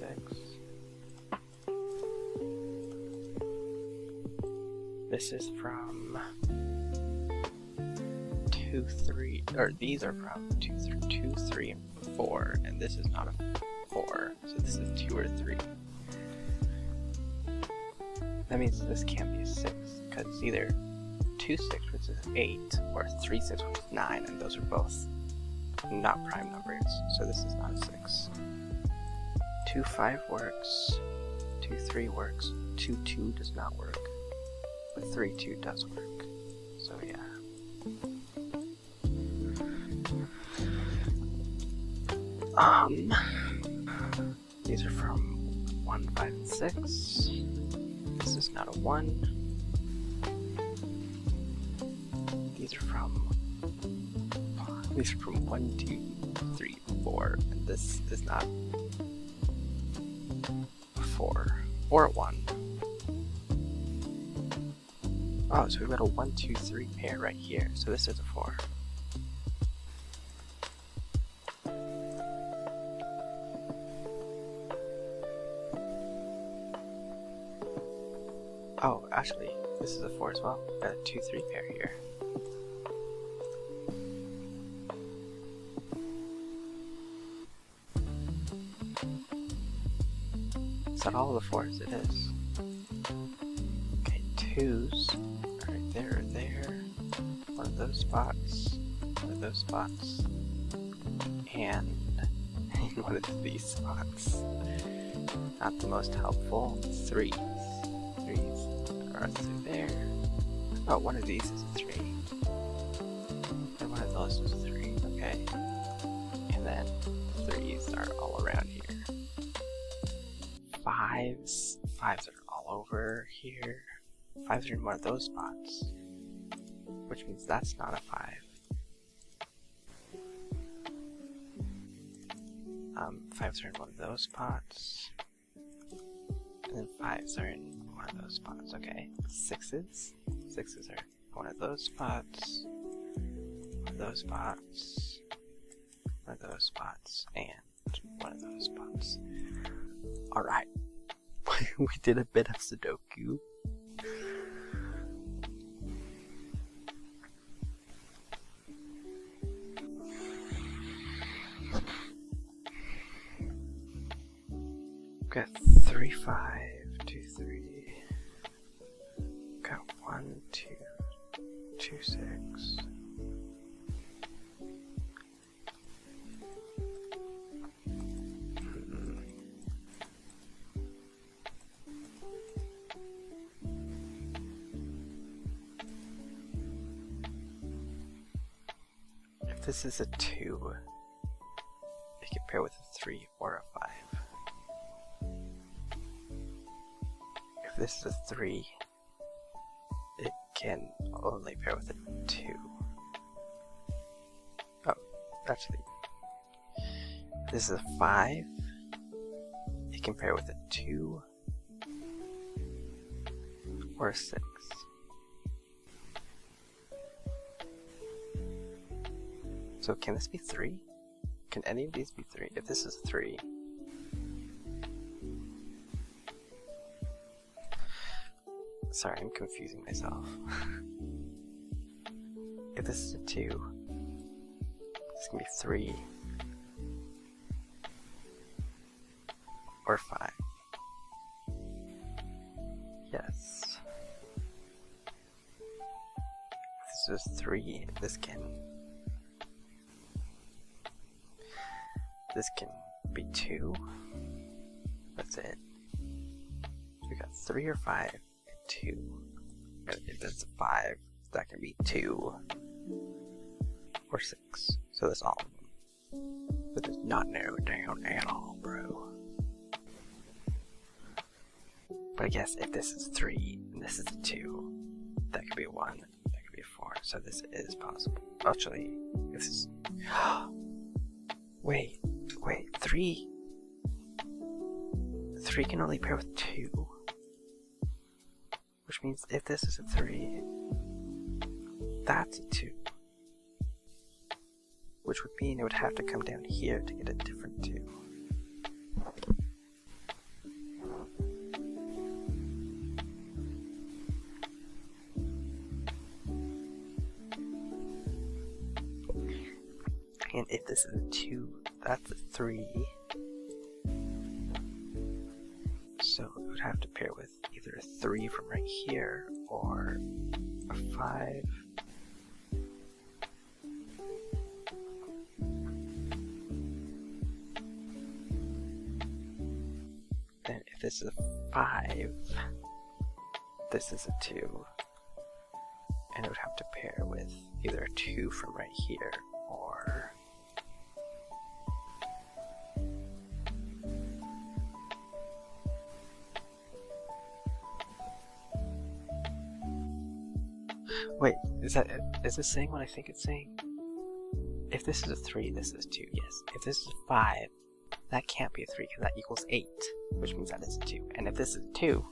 This is from 2, 3, or these are from 2, 3, and 4, and this is not a 4, so this is 2 or 3. That means this can't be a 6, because it's either 2, 6, which is 8, or 3, 6, which is 9, and those are both not prime numbers, so this is not a 6. 2, 5 works, 2, 3 works, 2, 2 does not work, but 3, 2 does work, so yeah. These are from 1, 5, and 6. This is not a 1. These are from 1, 2, 3, 4, and this is not a 4 or a 1. Oh, so we've got a 1, 2, 3 pair right here, so this is a 4. Oh, actually, this is a 4 as well. Got a 2, 3 pair here. Is that all of the 4s? It is. Okay, 2s. Alright, there, there. One of those spots. One of those spots. And one of these spots. Not the most helpful. 3s. 3s are through there. Oh, one of these is a 3. And one of those is a 3. Okay. And then 3s are all around here. 5s are all over here. 5s are in one of those spots, which means that's not a 5. 5s are in one of those spots, and then 5s are in one of those spots. Okay, 6s are one of those spots, one of those spots, one of those spots, and one of those spots. Alright, we did a bit of Sudoku. Got 3, 5, 2, 3. Got 1, 2, 2, 6. If this is a 2, it can pair with a 3 or a 5. If this is a 3, it can only pair with a 2. Oh, actually, if this is a 5, it can pair with a 2 or a 6. So can this be 3? Can any of these be 3? If this is 3, sorry, I'm confusing myself. If this is a 2, this can be 3 or 5. Yes. If this is 3, this can be 2. That's it. We got 3 or 5 and 2. If that's a 5, that can be 2 or 6. So that's all of them. That does not narrow it down at all, bro. But I guess if this is 3 and this is a 2, that could be a 1, that could be a 4. So this is possible. Actually, this is... Wait, 3. 3 can only pair with 2. Which means if this is a 3, that's a 2. Which would mean it would have to come down here to get a different 2. And if this is a 2, that's a 3. So it would have to pair with either a 3 from right here or a 5. Then if this is a 5, this is a 2. And it would have to pair with either a 2 from right here or... Wait, is this saying what I think it's saying? If this is a 3, this is a 2, yes. If this is a 5, that can't be a 3 because that equals 8, which means that is a 2. And if this is a 2,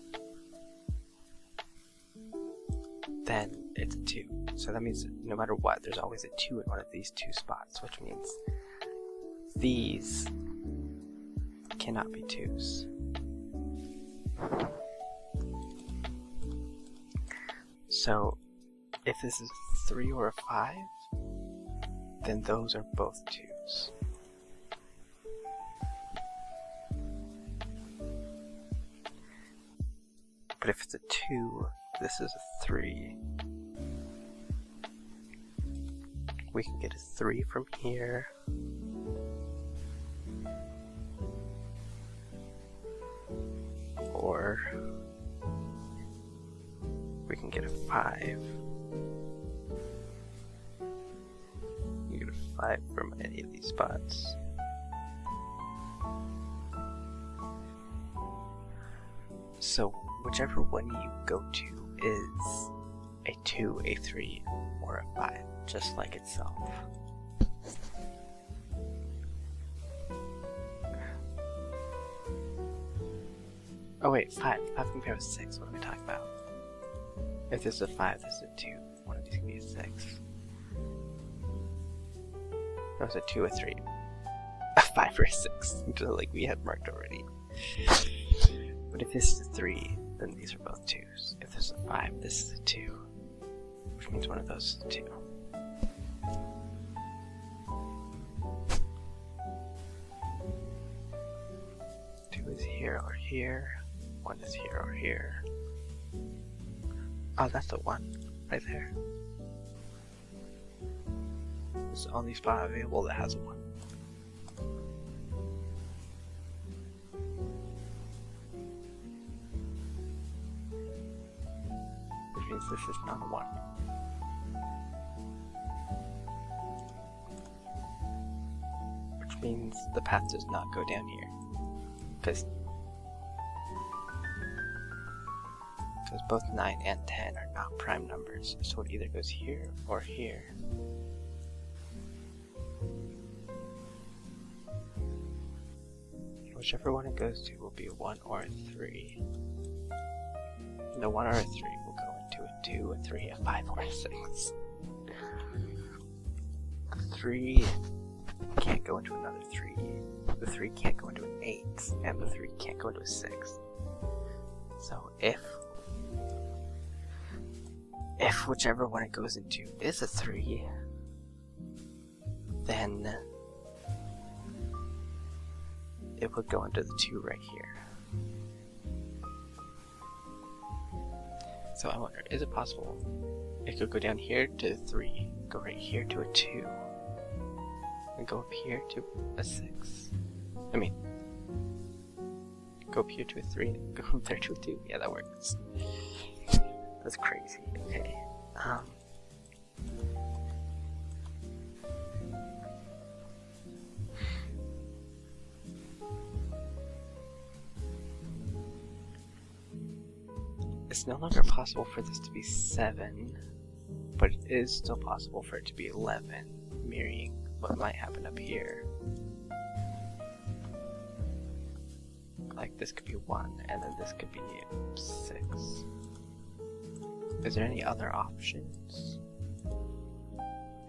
then it's a 2. So that means no matter what, there's always a 2 in one of these 2 spots, which means these cannot be 2s. So if this is a 3 or a 5, then those are both 2s. But if it's a 2, this is a 3. We can get a 3 from here. Or we can get a 5. You get a 5 from any of these spots. So whichever one you go to is a 2, a 3, or a 5, just like itself. Oh wait, 5. 5 can pair with 6. What am I talking about? If this is a 5, this is a 2. one of these can be a 6. That was a 2, a 3. A 5 or a 6, just like we had marked already. But if this is a 3, then these are both 2s. If this is a 5, this is a 2. Which means one of those is a 2. 2 is here or here. 1 is here or here. Oh, that's the 1 right there. It's the only spot available that has a 1. Which means this is not a 1. Which means the path does not go down here. Because both 9 and 10 are not prime numbers, so it either goes here or here. Whichever one it goes to will be a 1 or a 3. And the 1 or a 3 will go into a 2, a 3, a 5, or a 6. The 3 can't go into another 3. The 3 can't go into an 8, and the 3 can't go into a 6. So if whichever one it goes into is a 3, then it would go into the 2 right here. So I wonder, is it possible it could go down here to a 3, go right here to a 2, and go up here to a 6? I mean, go up here to a 3 and go up there to a 2. Yeah, that works. That's crazy. Okay. It's no longer possible for this to be 7, but it is still possible for it to be 11, mirroring what might happen up here. Like this could be 1, and then this could be 6. Is there any other options?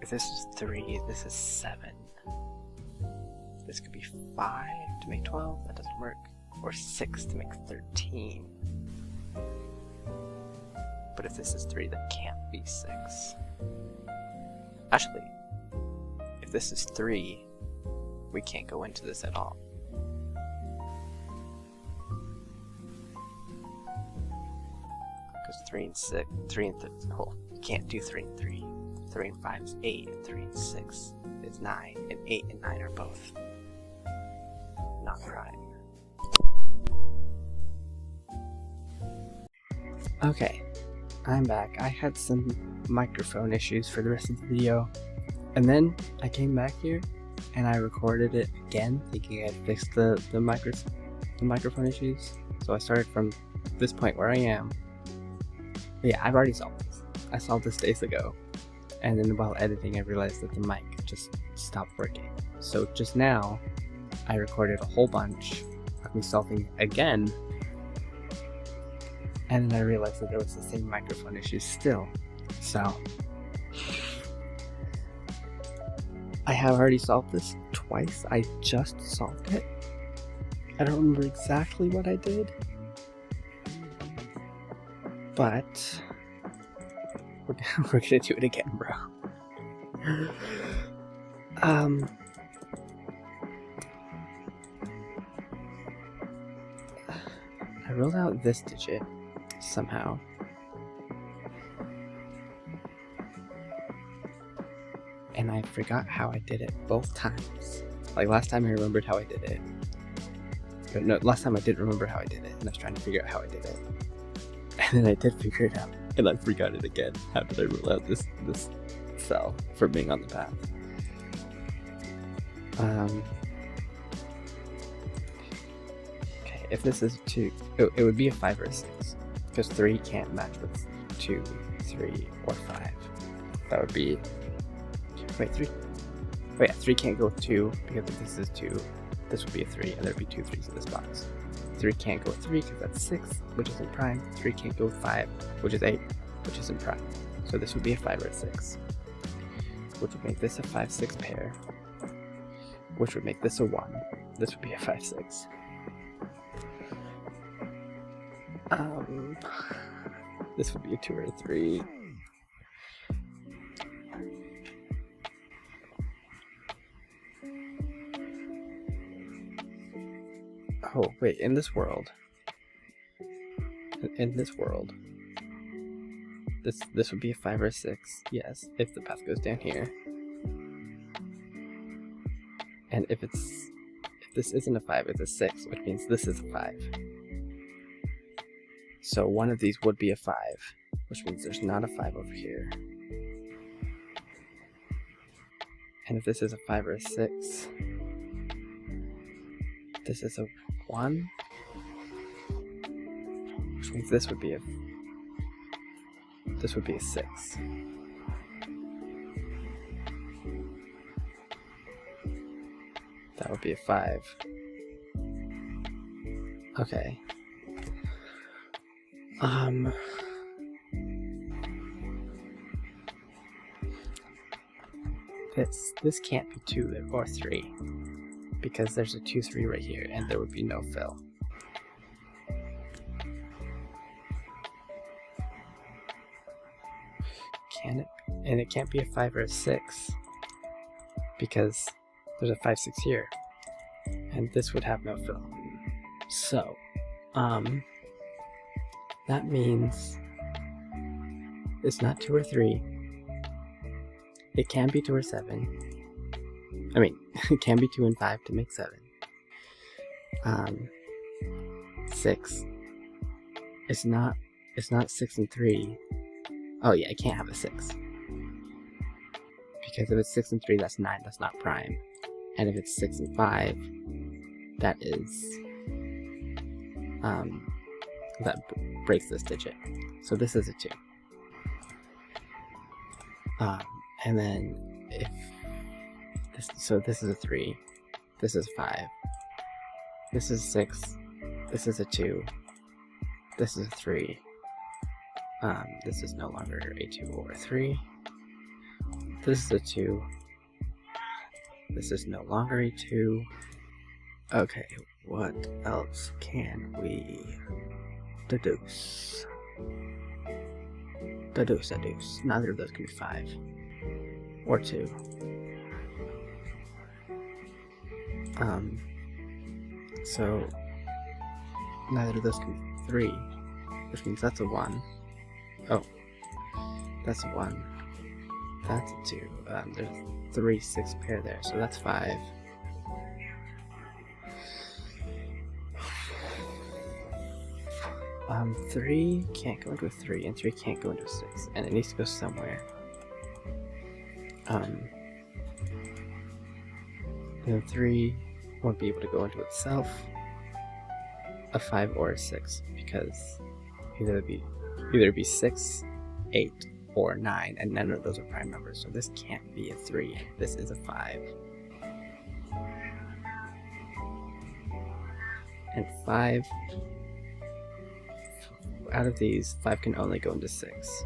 If this is 3, this is 7. This could be 5 to make 12, that doesn't work. Or 6 to make 13. But if this is 3, that can't be 6. Actually, if this is 3, we can't go into this at all. Because 3 and 6, 3 and 3, well, you can't do 3 and 3. 3 and 5 is 8, and 3 and 6 is 9, and 8 and 9 are both not prime. Okay, I'm back. I had some microphone issues for the rest of the video, and then I came back here and I recorded it again, thinking I'd fixed the microphone issues. So I started from this point where I am. But yeah, I've already solved this. I solved this days ago, and then while editing I realized that the mic just stopped working. So just now I recorded a whole bunch of me solving it again, and then I realized that there was the same microphone issues still. So I have already solved this twice. I just solved it. I don't remember exactly what I did, but we're gonna do it again, bro. I rolled out this digit somehow. And I forgot how I did it both times. Like last time I remembered how I did it. But no, last time I didn't remember how I did it, and I was trying to figure out how I did it. And then I did figure it out, and I forgot it again. How did I rule out this cell for being on the path? Okay, if this is 2, it would be a 5 or a 6. Because 3 can't match with 2, 3, or 5. That would be... Wait, 3? Oh yeah, 3 can't go with 2, because if this is 2, this would be a 3, and there'd be 2 3s in this box. 3 can't go with 3, because that's 6, which isn't prime. 3 can't go with 5, which is 8, which isn't prime. So this would be a 5 or a 6, which would make this a 5-6 pair, which would make this a 1. This would be a 5-6. This would be a 2 or a 3. Oh, wait, in this world, this would be a 5 or a 6, yes, if the path goes down here. And if this isn't a 5, it's a 6, which means this is a 5. So one of these would be a 5, which means there's not a 5 over here. And if this is a 5 or a 6, this is a 1, which means this would be a 6. That would be a 5. Okay. This can't be 2 or 3, because there's a 2, 3 right here, and there would be no fill. Can it? And it can't be a 5 or a 6, because there's a 5, 6 here, and this would have no fill. So, that means it's not 2 or 3. It can be 2 or 7. I mean, it can be 2 and 5 to make 7. 6. It's not 6 and 3. Oh yeah, it can't have a 6. Because if it's 6 and 3, that's 9, that's not prime. And if it's 6 and 5, that is, that breaks this digit. So this is a 2. And then if this is a 3, this is 5, this is 6, this is a 2, this is a 3, this is no longer a 2 or a 3, this is a 2, this is no longer a 2. Okay, what else can we deduce? Deduce. Neither of those can be 5 or 2. So neither of those can be 3, which means that's a 1. Oh, that's a 1. That's a 2. There's 3, 6 pair there, so that's 5. 3 can't go into a 3, and 3 can't go into a 6, and it needs to go somewhere. And 3 won't be able to go into itself, a 5 or a 6, because either it'd be 6, 8, or 9, and none of those are prime numbers, so this can't be a 3, this is a 5. And 5, out of these, 5 can only go into 6.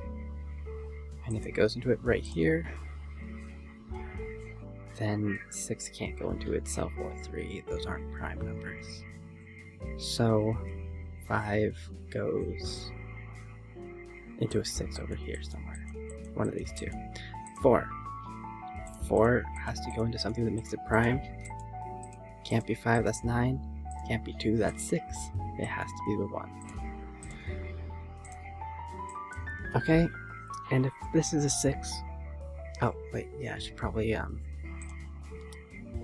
And if it goes into it right here, then 6 can't go into itself or 3, those aren't prime numbers. So 5 goes into a 6 over here somewhere. One of these two. 4 has to go into something that makes it prime. Can't be 5, that's 9. Can't be 2, that's 6. It has to be the 1. Okay, and if this is a 6, oh wait, yeah, I should probably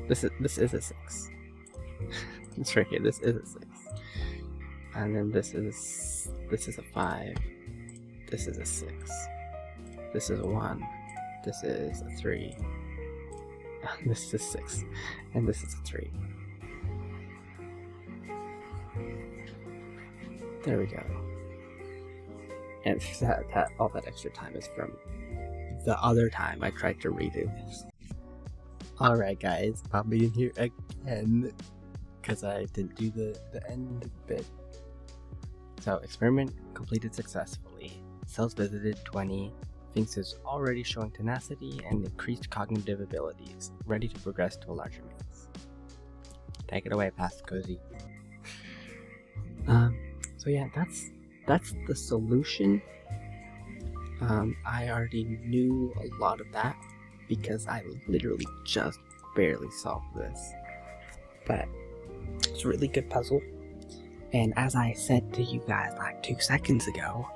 this is a 6. It's right here. This is a 6, and then this is a 5. This is a 6. This is a 1. This is a 3. This is 6, and this is a 3. There we go. And that all that extra time is from the other time I tried to redo this. Alright guys, I'll be in here again because I didn't do the end bit. So experiment completed successfully. Cells visited 20, thinks is already showing tenacity and increased cognitive abilities, ready to progress to a larger maze. Take it away, Past Cozy. So yeah, that's the solution. I already knew a lot of that because I literally just barely solved this. But it's a really good puzzle. And as I said to you guys like 2 seconds ago,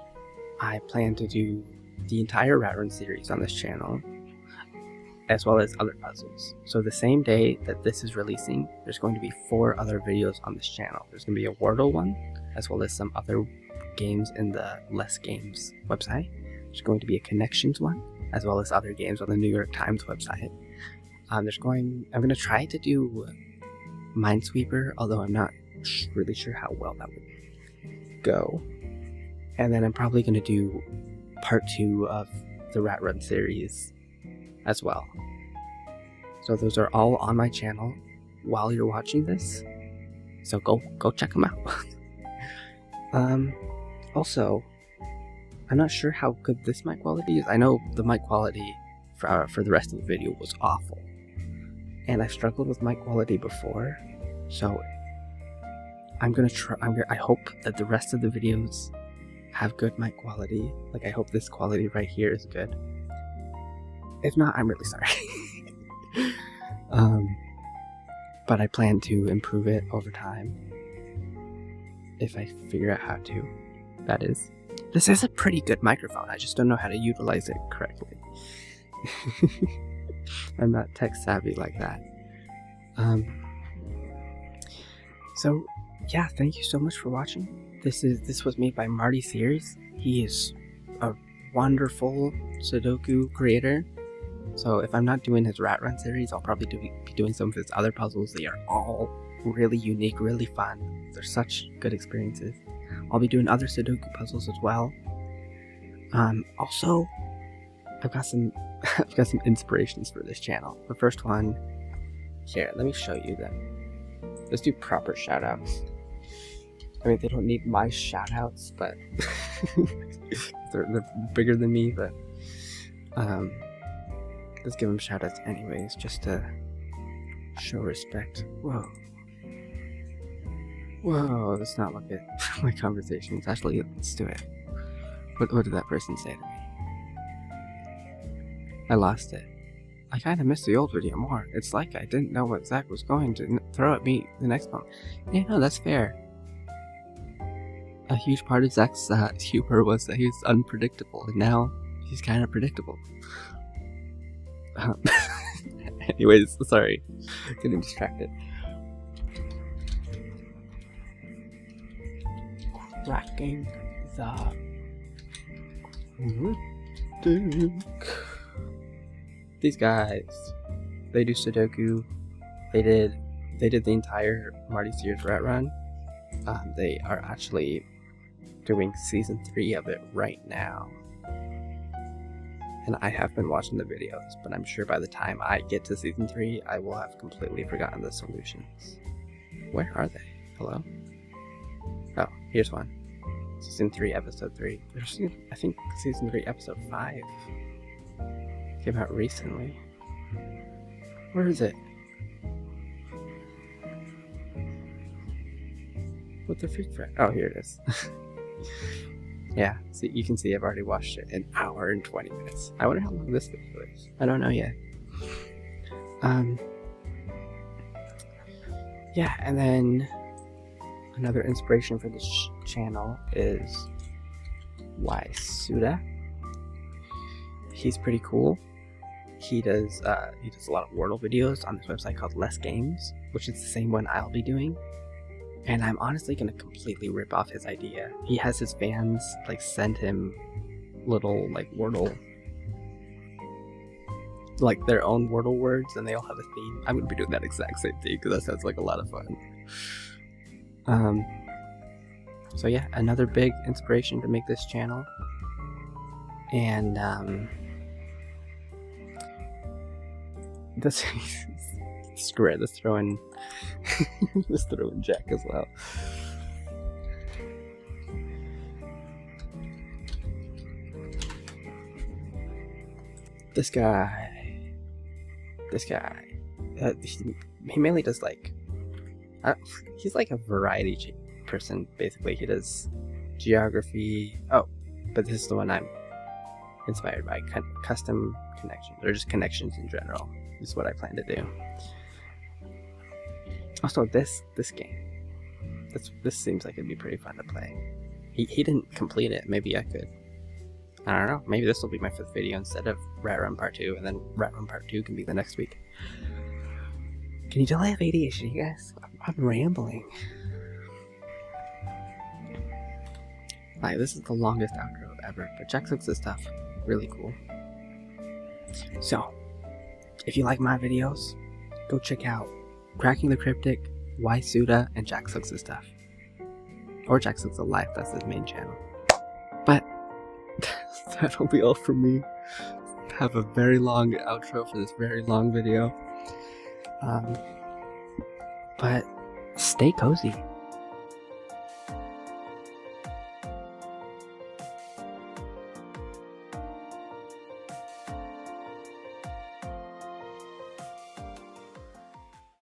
I plan to do the entire Rat Run series on this channel, as well as other puzzles. So the same day that this is releasing, there's going to be 4 other videos on this channel. There's going to be a Wordle one, as well as some other games in the Less Games website. There's going to be a Connections one, as well as other games on the New York Times website. I'm going to try to do Minesweeper, although I'm not really sure how well that would go. And then I'm probably going to do part 2 of the Rat Run series as well. So those are all on my channel while you're watching this. So go check them out. Also, I'm not sure how good this mic quality is. I know the mic quality for the rest of the video was awful, and I've struggled with mic quality before. So I'm gonna try. I hope that the rest of the videos have good mic quality. Like, I hope this quality right here is good. If not, I'm really sorry. But I plan to improve it over time if I figure out how to. That is. This is a pretty good microphone. I just don't know how to utilize it correctly. I'm not tech savvy like that. So yeah, thank you so much for watching. This was made by Marty Sears. He is a wonderful Sudoku creator. So if I'm not doing his Rat Run series, I'll probably be doing some of his other puzzles. They are all really unique, really fun. They're such good experiences. I'll be doing other Sudoku puzzles as well. Also, I've got some inspirations for this channel. The first one, here, let me show you them. Let's do proper shoutouts. I mean, they don't need my shoutouts, but they're bigger than me. But let's give them shoutouts anyways, just to show respect. Whoa, let's not look at my conversations. Actually, let's do it. What did that person say to me? I lost it. I kind of missed the old video more. It's like I didn't know what Zach was going to throw at me the next one. Yeah, no, that's fair. A huge part of Zach's humor was that he was unpredictable, and now he's kind of predictable. Anyways, sorry. Getting distracted. Cracking the These guys, they do Sudoku. They did the entire Marty Sears Rat Run. They are actually doing season 3 of it right now. And I have been watching the videos, but I'm sure by the time I get to season 3, I will have completely forgotten the solutions. Where are they? Hello? Oh, here's one. Season 3, episode 3. I think season 3, episode 5 came out recently. Where is it? What the freak friend? Oh, here it is. Yeah, so you can see I've already watched it an hour and 20 minutes. I wonder how long this video is. I don't know yet. Yeah, and then another inspiration for this channel is Suda. He's pretty cool. He does a lot of Wordle videos on this website called Less Games, which is the same one I'll be doing. And I'm honestly gonna completely rip off his idea. He has his fans like send him little like Wordle, like their own Wordle words, and they all have a theme. I'm gonna be doing that exact same thing because that sounds like a lot of fun. So yeah, another big inspiration to make this channel. And this screw it, let's throw in Jack as well. This guy. He mainly does like, he's like a variety person, basically. He does geography. Oh, but this is the one I'm inspired by. Custom connections, or just connections in general, is what I plan to do. Also, this game. This seems like it'd be pretty fun to play. He didn't complete it. Maybe I could. I don't know. Maybe this will be my 5th video instead of Rat Run Part 2, and then Rat Run Part 2 can be the next week. Can you tell I have ADHD, guys? I'm rambling. Like, this is the longest outro ever, but Jack looks this stuff really cool. So, if you like my videos, go check out Cracking the Cryptic, Why Suda, and Jack Looks This Stuff. Or Jack Looks Alive, that's his main channel. But that'll be all from me. Have a very long outro for this very long video. But stay cozy.